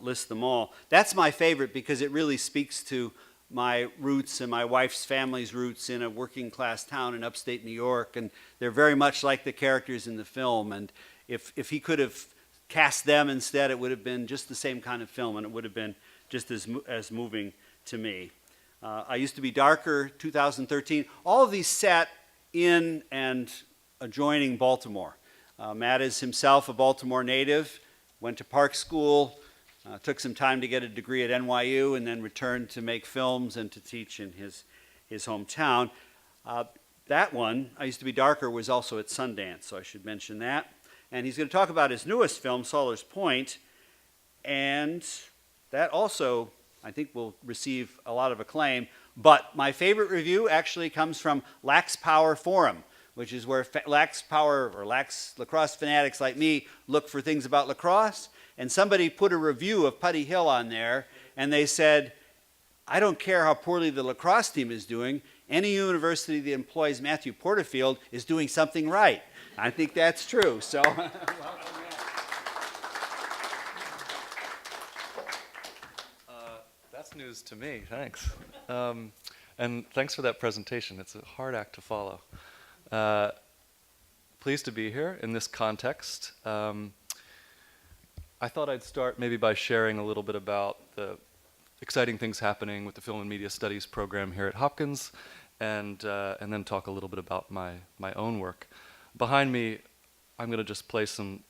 S1: list them all. That's my favorite because it really speaks to my roots and my wife's family's roots in a working class town in upstate New York, and they're very much like the characters in the film. And if he could have cast them instead, it would have been just the same kind of film, and it would have been just as moving to me. I Used to Be Darker, 2013. All of these set in and adjoining Baltimore. Matt is himself a Baltimore native, went to Park School, took some time to get a degree at NYU, and then returned to make films and to teach in his hometown. That one, I Used to Be Darker, was also at Sundance, so I should mention that. And he's going to talk about his newest film, Sawyer's Point, and that also, I think, will receive a lot of acclaim. But my favorite review actually comes from Lax Power Forum, which is where Lax lacrosse fanatics like me look for things about lacrosse. And somebody put a review of Putty Hill on there, and they said, I don't care how poorly the lacrosse team is doing. Any university that employs Matthew Porterfield is doing something right. I think that's true. So.
S17: That's news to me, thanks. And thanks for that presentation. It's a hard act to follow. Pleased to be here in this context. I thought I'd start maybe by sharing a little bit about the exciting things happening with the Film and Media Studies program here at Hopkins, and then talk a little bit about my own work. Behind me, I'm going to just play some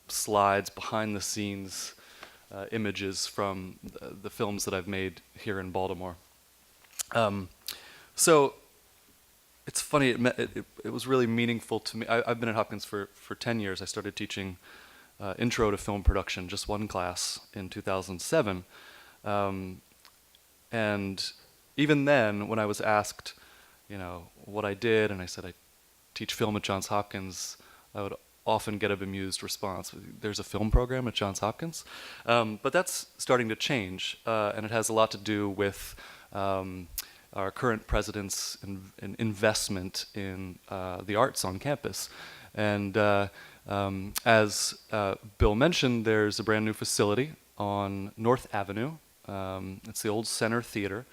S17: slides, behind the scenes images from the films that I've made here in Baltimore. So it's funny, it was really meaningful to me. I've been at Hopkins for 10 years. I started teaching Intro to Film Production, just one class, in 2007. And even then, when I was asked, what I did, and I said I teach film at Johns Hopkins, I would often get a bemused response. There's a film program at Johns Hopkins? But that's starting to change, and it has a lot to do with our current president's investment in the arts on campus. And as Bill mentioned, there's a brand new facility on North Avenue. It's the old Center Theater,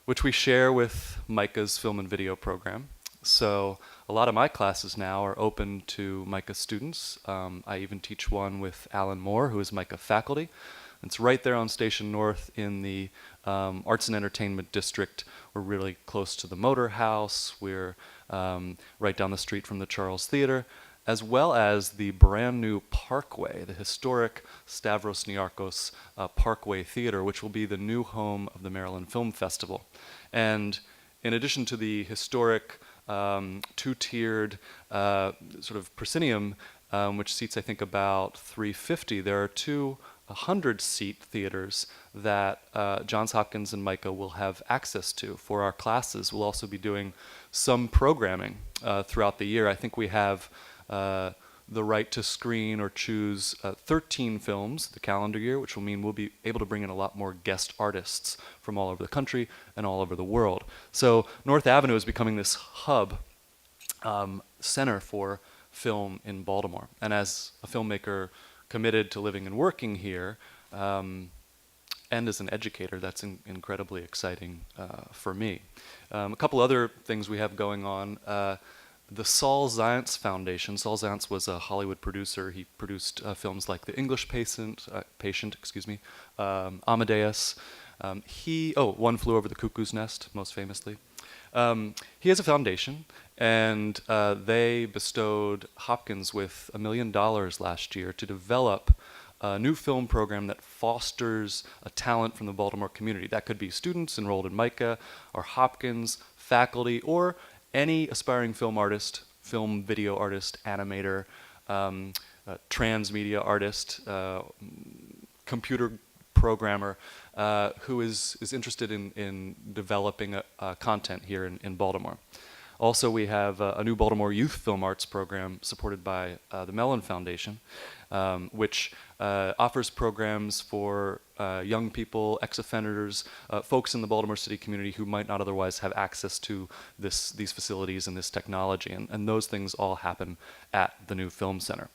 S17: which we share with MICA's film and video program. So a lot of my classes now are open to MICA students. I even teach one with Alan Moore, who is MICA faculty. It's right there on Station North in the Arts and Entertainment District. We're really close to the Motor House. We're right down the street from the Charles Theater, as well as the brand new Parkway, the historic Stavros Niarchos Parkway Theater, which will be the new home of the Maryland Film Festival. And in addition to the historic two-tiered sort of proscenium, which seats, I think, about 350, there are 200-seat theaters that Johns Hopkins and MICA will have access to for our classes. We'll also be doing some programming throughout the year. I think we have the right to screen or choose 13 films the calendar year, which will mean we'll be able to bring in a lot more guest artists from all over the country and all over the world. So North Avenue is becoming this hub center for film in Baltimore. And as a filmmaker committed to living and working here, and as an educator, that's incredibly exciting for me. A couple other things we have going on. The Saul Zaentz Foundation. Saul Zaentz was a Hollywood producer. He produced films like The English Patient, Amadeus. One Flew Over the Cuckoo's Nest, most famously. He has a foundation, and they bestowed Hopkins with $1 million last year to develop a new film program that fosters a talent from the Baltimore community. That could be students enrolled in MICA, or Hopkins, faculty, or any aspiring film artist, film video artist, animator, transmedia artist, computer programmer who is interested in developing content here in Baltimore. Also, we have a new Baltimore Youth Film Arts program supported by the Mellon Foundation, which offers programs for young people, ex-offenders, folks in the Baltimore City community who might not otherwise have access to these facilities and this technology. And those things all happen at the new Film Center.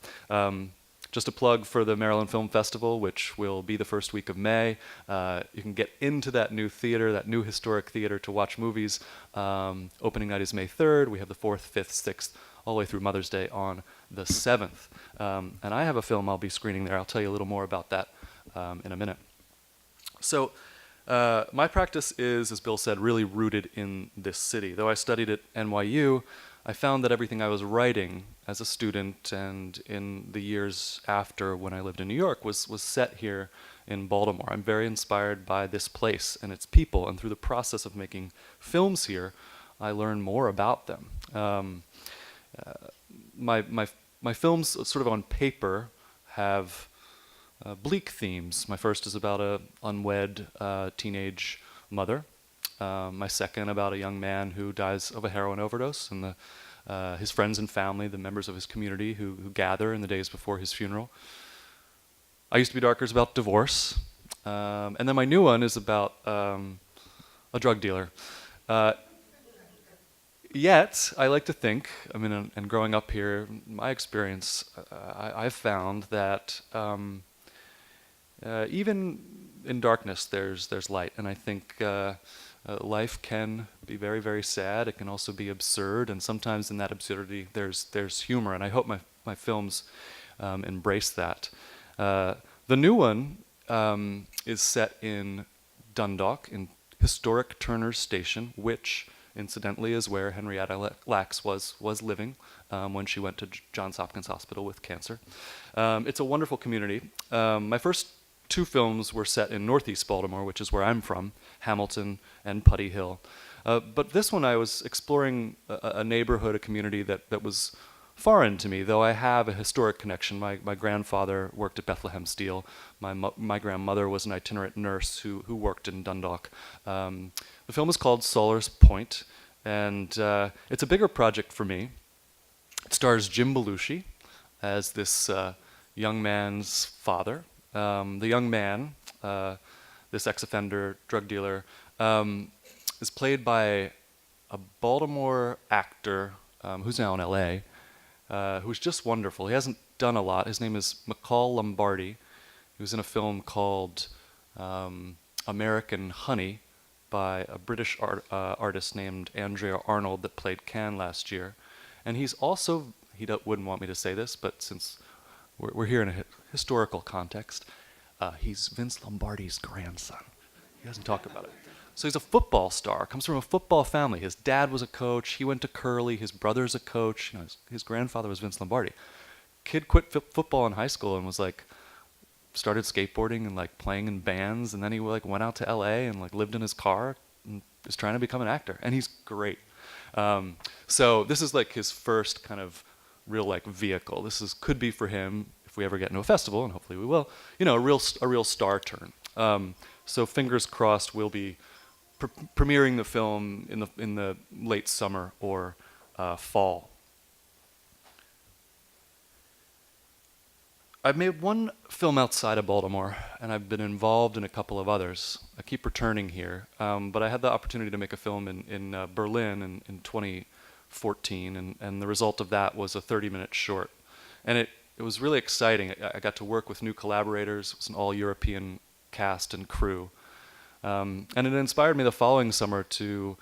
S17: Just a plug for the Maryland Film Festival, which will be the first week of May. You can get into that new theater, that new historic theater, to watch movies. Opening night is May 3rd. We have the 4th, 5th, 6th, all the way through Mother's Day on the 7th. And I have a film I'll be screening there. I'll tell you a little more about that in a minute. So my practice is, as Bill said, really rooted in this city. Though I studied at NYU, I found that everything I was writing as a student and in the years after when I lived in New York was set here in Baltimore. I'm very inspired by this place and its people, and through the process of making films here, I learn more about them. My films, sort of on paper, have bleak themes. My first is about an unwed teenage mother. My second about a young man who dies of a heroin overdose, and his friends and family, the members of his community who gather in the days before his funeral. I Used to Be Darker is about divorce. And then my new one is about a drug dealer. Yet, I like to think, I mean, and growing up here, my experience, I've found that even in darkness, there's light. And I think life can be very, very sad. It can also be absurd, and sometimes in that absurdity, there's humor. And I hope my films embrace that. The new one is set in Dundalk, in historic Turner's Station, which, incidentally, is where Henrietta Lacks was living when she went to Johns Hopkins Hospital with cancer. It's a wonderful community. My first two films were set in Northeast Baltimore, which is where I'm from, Hamilton and Putty Hill. But this one I was exploring a neighborhood, a community that was foreign to me, though I have a historic connection. My grandfather worked at Bethlehem Steel. My grandmother was an itinerant nurse who worked in Dundalk. The film is called Sawyer's Point, and it's a bigger project for me. It stars Jim Belushi as this young man's father. The young man, this ex-offender drug dealer, is played by a Baltimore actor who's now in L.A., who's just wonderful. He hasn't done a lot. His name is McCall Lombardi. He was in a film called American Honey by a British artist named Andrea Arnold that played Can last year. And he's also, wouldn't want me to say this, but since we're here in a historical context, he's Vince Lombardi's grandson. He doesn't talk about it. So he's a football star, comes from a football family. His dad was a coach, he went to Curly, his brother's a coach, his grandfather was Vince Lombardi. Kid quit football in high school and was started skateboarding and playing in bands, and then he went out to LA and lived in his car and is trying to become an actor, and he's great. So this is his first kind of real vehicle. This could be for him, if we ever get into a festival, and hopefully we will, a real star turn. So fingers crossed, we'll be premiering the film in the late summer or fall. I've made one film outside of Baltimore, and I've been involved in a couple of others. I keep returning here, but I had the opportunity to make a film in Berlin in 2014, and the result of that was a 30-minute short. And it was really exciting. I got to work with new collaborators. It was an all-European cast and crew. And it inspired me the following summer to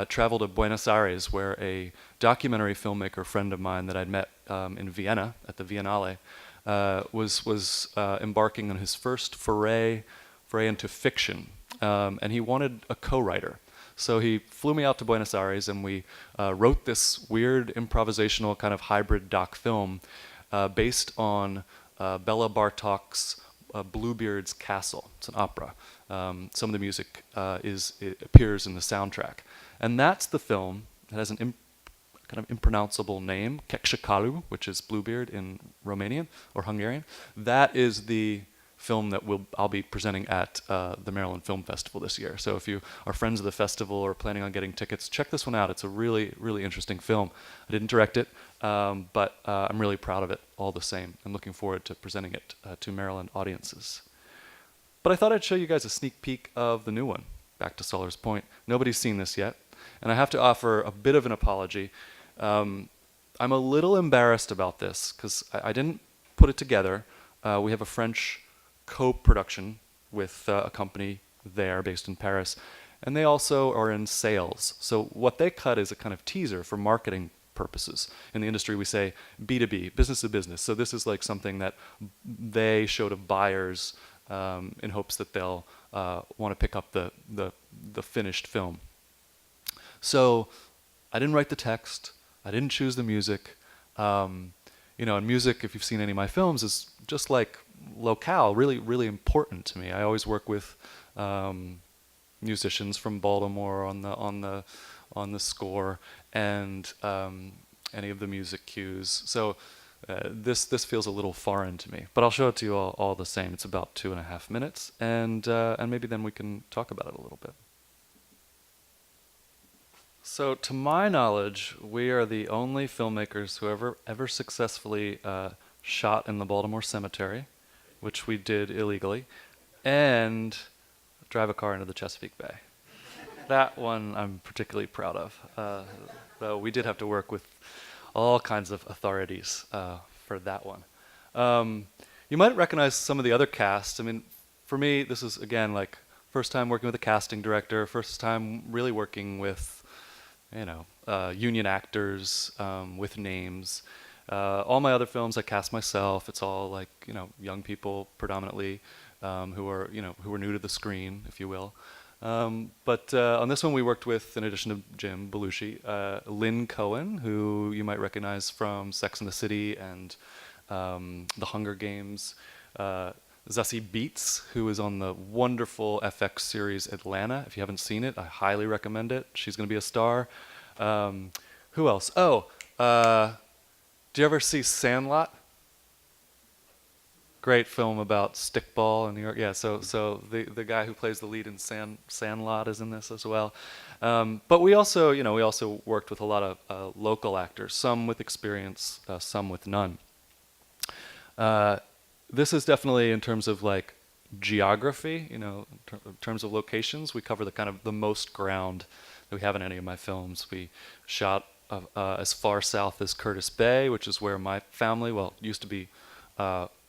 S17: travel to Buenos Aires, where a documentary filmmaker friend of mine that I'd met in Vienna at the Biennale was embarking on his first foray into fiction, and he wanted a co-writer. So he flew me out to Buenos Aires, and we wrote this weird improvisational kind of hybrid doc film based on Bela Bartok's Bluebeard's Castle. It's an opera. Some of the music appears in the soundtrack. And that's the film that has an kind of impronounceable name, Kekshakalu, which is Bluebeard in Romanian or Hungarian. That is the film that I'll be presenting at the Maryland Film Festival this year. So if you are friends of the festival or planning on getting tickets, check this one out. It's a really, really interesting film. I didn't direct it, but I'm really proud of it all the same. I'm looking forward to presenting it to Maryland audiences. But I thought I'd show you guys a sneak peek of the new one, Back to Sawyer's Point. Nobody's seen this yet, and I have to offer a bit of an apology. I'm a little embarrassed about this because I didn't put it together. We have a French co-production with a company there based in Paris, and they also are in sales. So what they cut is a kind of teaser for marketing purposes. In the industry, we say B2B, business to business. So this is like something that they show to buyers in hopes that they'll want to pick up the finished film. So I didn't write the text. I didn't choose the music. You know, and music, if you've seen any of my films, is just like locale, really, really important to me. I always work with musicians from Baltimore on the score and any of the music cues. So this feels a little foreign to me, but I'll show it to you all the same. It's about 2.5 minutes, and maybe then we can talk about it a little bit. So to my knowledge, we are the only filmmakers who ever successfully shot in the Baltimore Cemetery, which we did illegally, and drive a car into the Chesapeake Bay. That one I'm particularly proud of, though we did have to work with all kinds of authorities for that one. You might recognize some of the other cast. I mean, for me, this is, again, like first time working with a casting director, first time really working with union actors with names. All my other films I cast myself. It's all like, young people predominantly who are new to the screen, if you will. But on this one we worked with, in addition to Jim Belushi, Lynn Cohen, who you might recognize from Sex and the City and The Hunger Games. Zazie Beetz, who is on the wonderful FX series Atlanta. If you haven't seen it, I highly recommend it. She's going to be a star. Who else? Do you ever see Sandlot? Great film about stickball in New York. Yeah, so the guy who plays the lead in Sandlot is in this as well. But we also worked with a lot of local actors, some with experience, some with none. This is definitely, in terms of like geography, in terms of locations, we cover the most ground that we have in any of my films. We shot as far south as Curtis Bay, which is where my family, used to be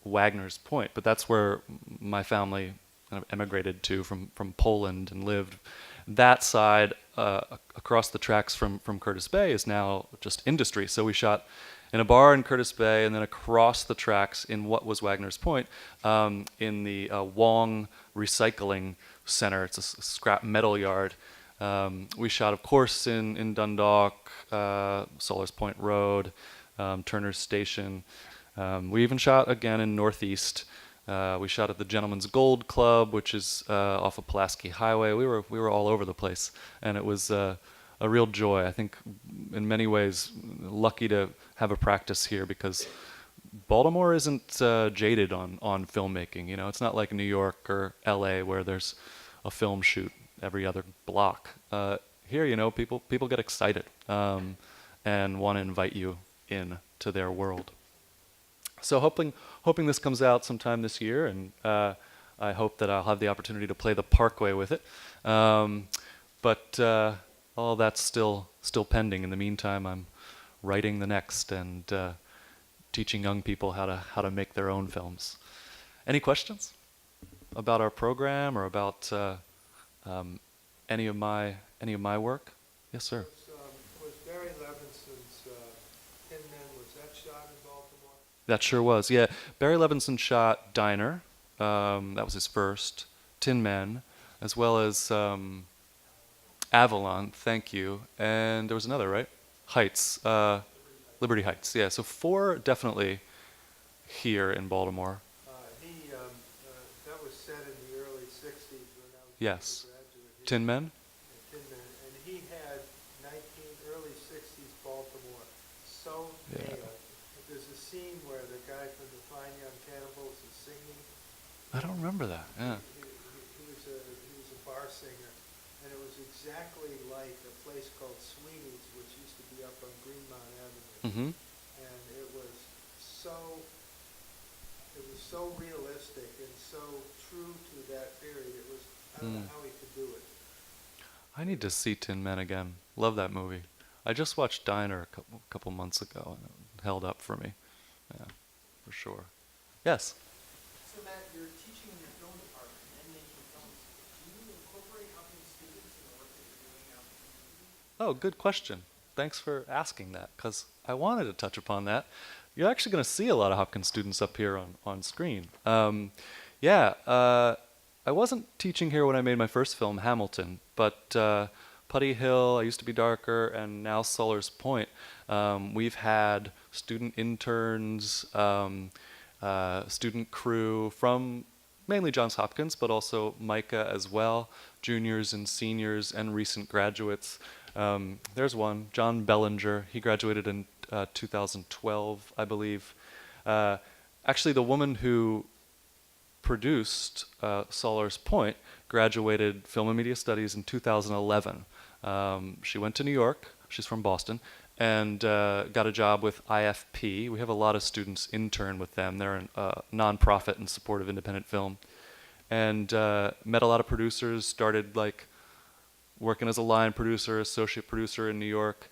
S17: Wagner's Point, but that's where my family kind of emigrated to from Poland and lived. That side, across the tracks from Curtis Bay, is now just industry. So we shot in a bar in Curtis Bay, and then across the tracks in what was Wagner's Point, in the Wong Recycling Center. It's a scrap metal yard. We shot, of course, in Dundalk, Sawyer's Point Road, Turner's Station. We even shot again in Northeast. We shot at the Gentleman's Gold Club, which is off of Pulaski Highway. We were all over the place, and it was a real joy. I think in many ways lucky to have a practice here, because Baltimore isn't jaded on filmmaking. It's not like New York or LA where there's a film shoot every other block. Here, people get excited and want to invite you in to their world. So hoping this comes out sometime this year, and I hope that I'll have the opportunity to play the Parkway with it. But all that's still pending. In the meantime, I'm writing the next and teaching young people how to make their own films. Any questions about our program or about any of my work? Yes, sir.
S18: Was Barry Levinson's Tin Men, was that shot in Baltimore?
S17: That sure was, yeah. Barry Levinson shot Diner. That was his first. Tin Men, as well as Avalon, thank you. And there was another, right? Heights. Liberty Heights, yeah. So 4 definitely here in Baltimore.
S18: That was set in the early 60s when I was
S17: Yes.
S18: a graduate.
S17: Tin Men?
S18: Tin Men. And he had early 60s Baltimore so nailed. There's a scene where the guy from the Fine Young Cannibals is singing,
S17: I don't remember that. Yeah.
S18: He was a bar singer, and it was exactly like a place called Sweeney's, which used to be up on Greenmount Avenue.
S17: Mm-hmm.
S18: And it was so realistic and so true to that period. It was, I don't know how he could do it.
S17: I need to see Tin Men again. Love that movie. I just watched Diner a couple months ago, and it held up for me. Yeah, for sure. Yes.
S18: So Matt, you're teaching in your film department and making films. Do you incorporate helping students in the work that you're doing out?
S17: Oh, good question. Thanks for asking that, because I wanted to touch upon that. You're actually going to see a lot of Hopkins students up here on screen. I wasn't teaching here when I made my first film, Hamilton, but Putty Hill, I Used to Be Darker, and now Suller's Point, we've had student interns, student crew from mainly Johns Hopkins, but also MICA as well, juniors and seniors and recent graduates. There's one, John Bellinger. He graduated in 2012, I believe. Actually, the woman who produced Suller's Point graduated Film and Media Studies in 2011. She went to New York. She's from Boston. And got a job with IFP. We have a lot of students intern with them. They're a nonprofit in support of independent film. And met a lot of producers, started working as a line producer, associate producer in New York,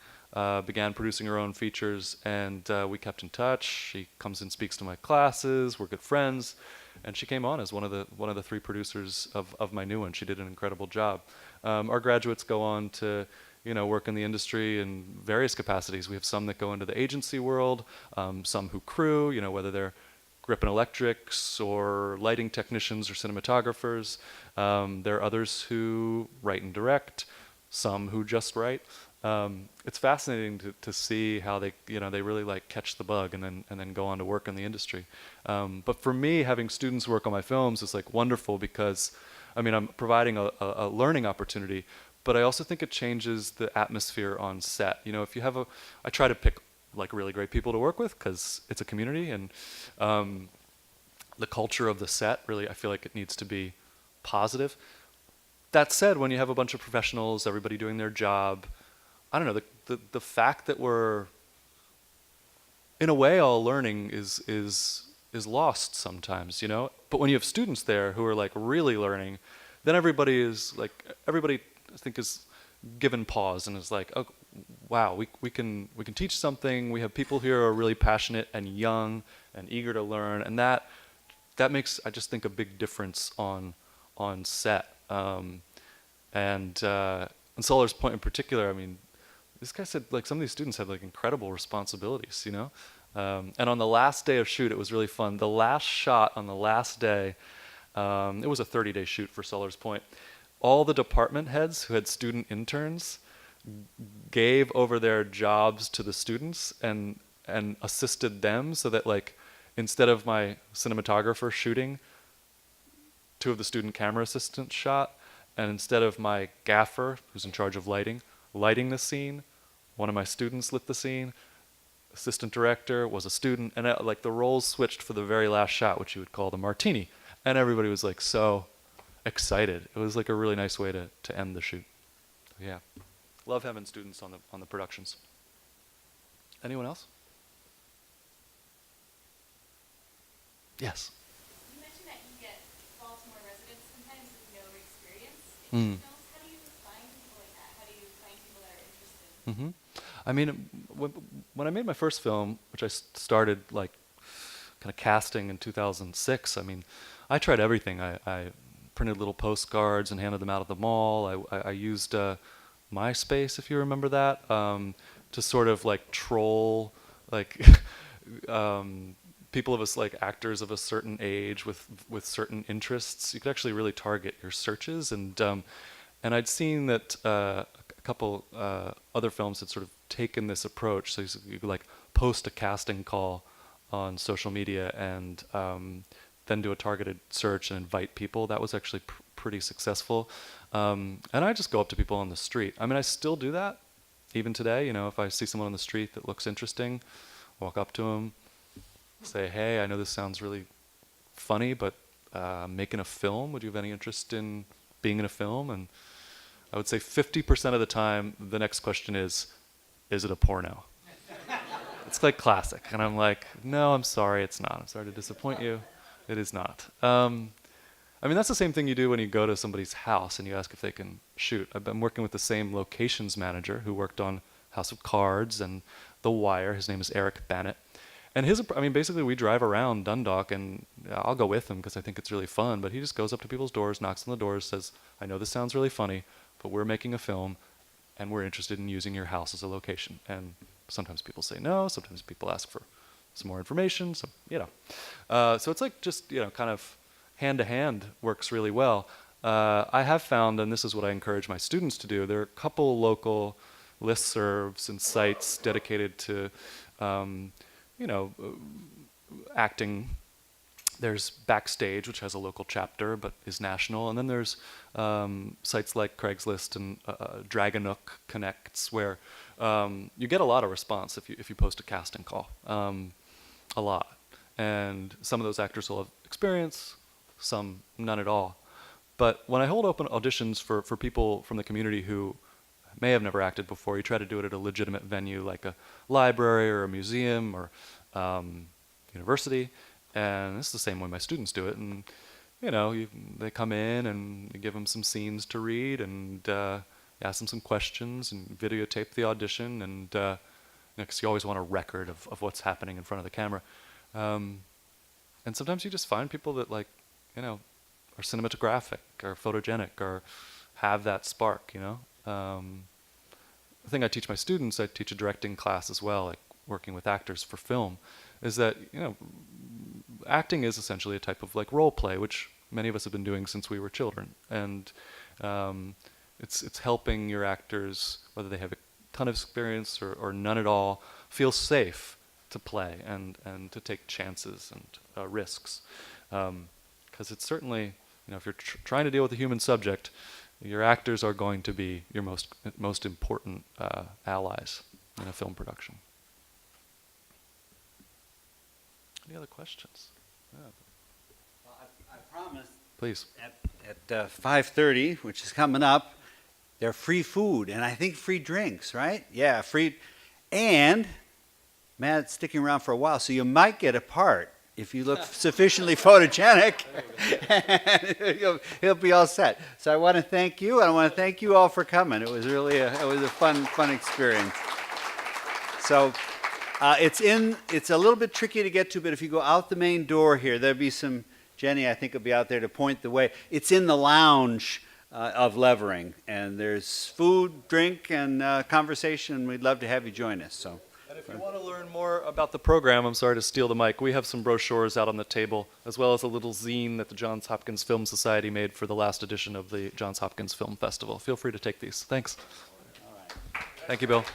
S17: began producing her own features, and we kept in touch. She comes and speaks to my classes, we're good friends, and she came on as one of the three producers of my new one. She did an incredible job. Our graduates go on to work in the industry in various capacities. We have some that go into the agency world, some who crew, whether they're grip and electrics or lighting technicians or cinematographers. There are others who write and direct, some who just write. It's fascinating to see how they really catch the bug and then go on to work in the industry. But for me, having students work on my films is wonderful because, I'm providing a learning opportunity, but I also think it changes the atmosphere on set. If you have I try to pick really great people to work with because it's a community, and the culture of the set really, I feel like it needs to be positive. That said, when you have a bunch of professionals, everybody doing their job, I don't know, the fact that we're in a way all learning is lost sometimes, But when you have students there who are really learning, then everybody I think is given pause and is oh, wow, we can teach something. We have people here who are really passionate and young and eager to learn, and that makes, I just think, a big difference on set. And Suller's Point in particular, this guy said some of these students have incredible responsibilities, And on the last day of shoot, it was really fun. The last shot on the last day, it was a 30-day shoot for Suller's Point. All the department heads who had student interns gave over their jobs to the students and assisted them so that instead of my cinematographer shooting, two of the student camera assistants shot, and instead of my gaffer, who's in charge of lighting the scene, one of my students lit the scene, assistant director was a student, and the roles switched for the very last shot, which you would call the martini, and everybody was so excited. It was a really nice way to end the shoot. Yeah, love having students on the productions. Anyone else? Yes.
S19: You mentioned that you get Baltimore residents sometimes with no experience in films. How do you find people like that? How do you find people that are interested?
S17: When I made my first film, which I started kind of casting in 2006, I tried everything. I printed little postcards and handed them out at the mall. I used MySpace, if you remember that, to sort of troll people of us, actors of a certain age with certain interests. You could actually really target your searches, and I'd seen that a couple other films had sort of taken this approach. So you could post a casting call on social media and then do a targeted search and invite people. That was actually pretty successful. And I just go up to people on the street. I still do that even today. If I see someone on the street that looks interesting, walk up to them, say, hey, I know this sounds really funny, but making a film? Would you have any interest in being in a film? And I would say 50% of the time, the next question is it a porno? It's like classic. And I'm like, no, I'm sorry, it's not. I'm sorry to disappoint you. It is not. I mean, that's the same thing you do when you go to somebody's house and you ask if they can shoot. I've been working with the same locations manager who worked on House of Cards and The Wire. His name is Eric Bannett. And basically we drive around Dundalk, and I'll go with him because I think it's really fun, but he just goes up to people's doors, knocks on the doors, says, I know this sounds really funny, but we're making a film and we're interested in using your house as a location. And sometimes people say no, sometimes people ask for some more information, so it's like just, kind of hand-to-hand works really well. I have found, and this is what I encourage my students to do, there are a couple local listservs and sites dedicated to, acting. There's Backstage, which has a local chapter but is national, and then there's sites like Craigslist and Dragonook Connects, where you get a lot of response if you post a casting call, a lot. And some of those actors will have experience, some none at all. But when I hold open auditions for people from the community who may have never acted before, you try to do it at a legitimate venue like a library or a museum or university. And it's the same way my students do it. And, they come in and you give them some scenes to read and you ask them some questions and videotape the audition. And because you always want a record of what's happening in front of the camera. And sometimes you just find people that are cinematographic or photogenic or have that spark, The thing I teach my students, I teach a directing class as well, like working with actors for film, is that, acting is essentially a type of role play, which many of us have been doing since we were children. And it's helping your actors, whether they have a ton of experience or none at all, feel safe to play and to take chances and risks. Because it's certainly, if you're trying to deal with a human subject, your actors are going to be your most important allies in a film production. Any other questions? Yeah.
S1: Well, I promised.
S17: Please.
S1: At 5:30, which is coming up, they're free food and I think free drinks, right? Yeah, free. And Matt's sticking around for a while, so you might get a part if you look sufficiently photogenic. He'll be all set. So I want to thank you, and I want to thank you all for coming. It was really a fun experience. So it's a little bit tricky to get to, but if you go out the main door here, there'll be some, Jenny I think will be out there to point the way. It's in the lounge of Levering, and there's food, drink, and conversation. We'd love to have you join us. So.
S17: And if you want to learn more about the program, I'm sorry to steal the mic, we have some brochures out on the table, as well as a little zine that the Johns Hopkins Film Society made for the last edition of the Johns Hopkins Film Festival. Feel free to take these. Thanks.
S1: All right.
S17: Thank you, Bill.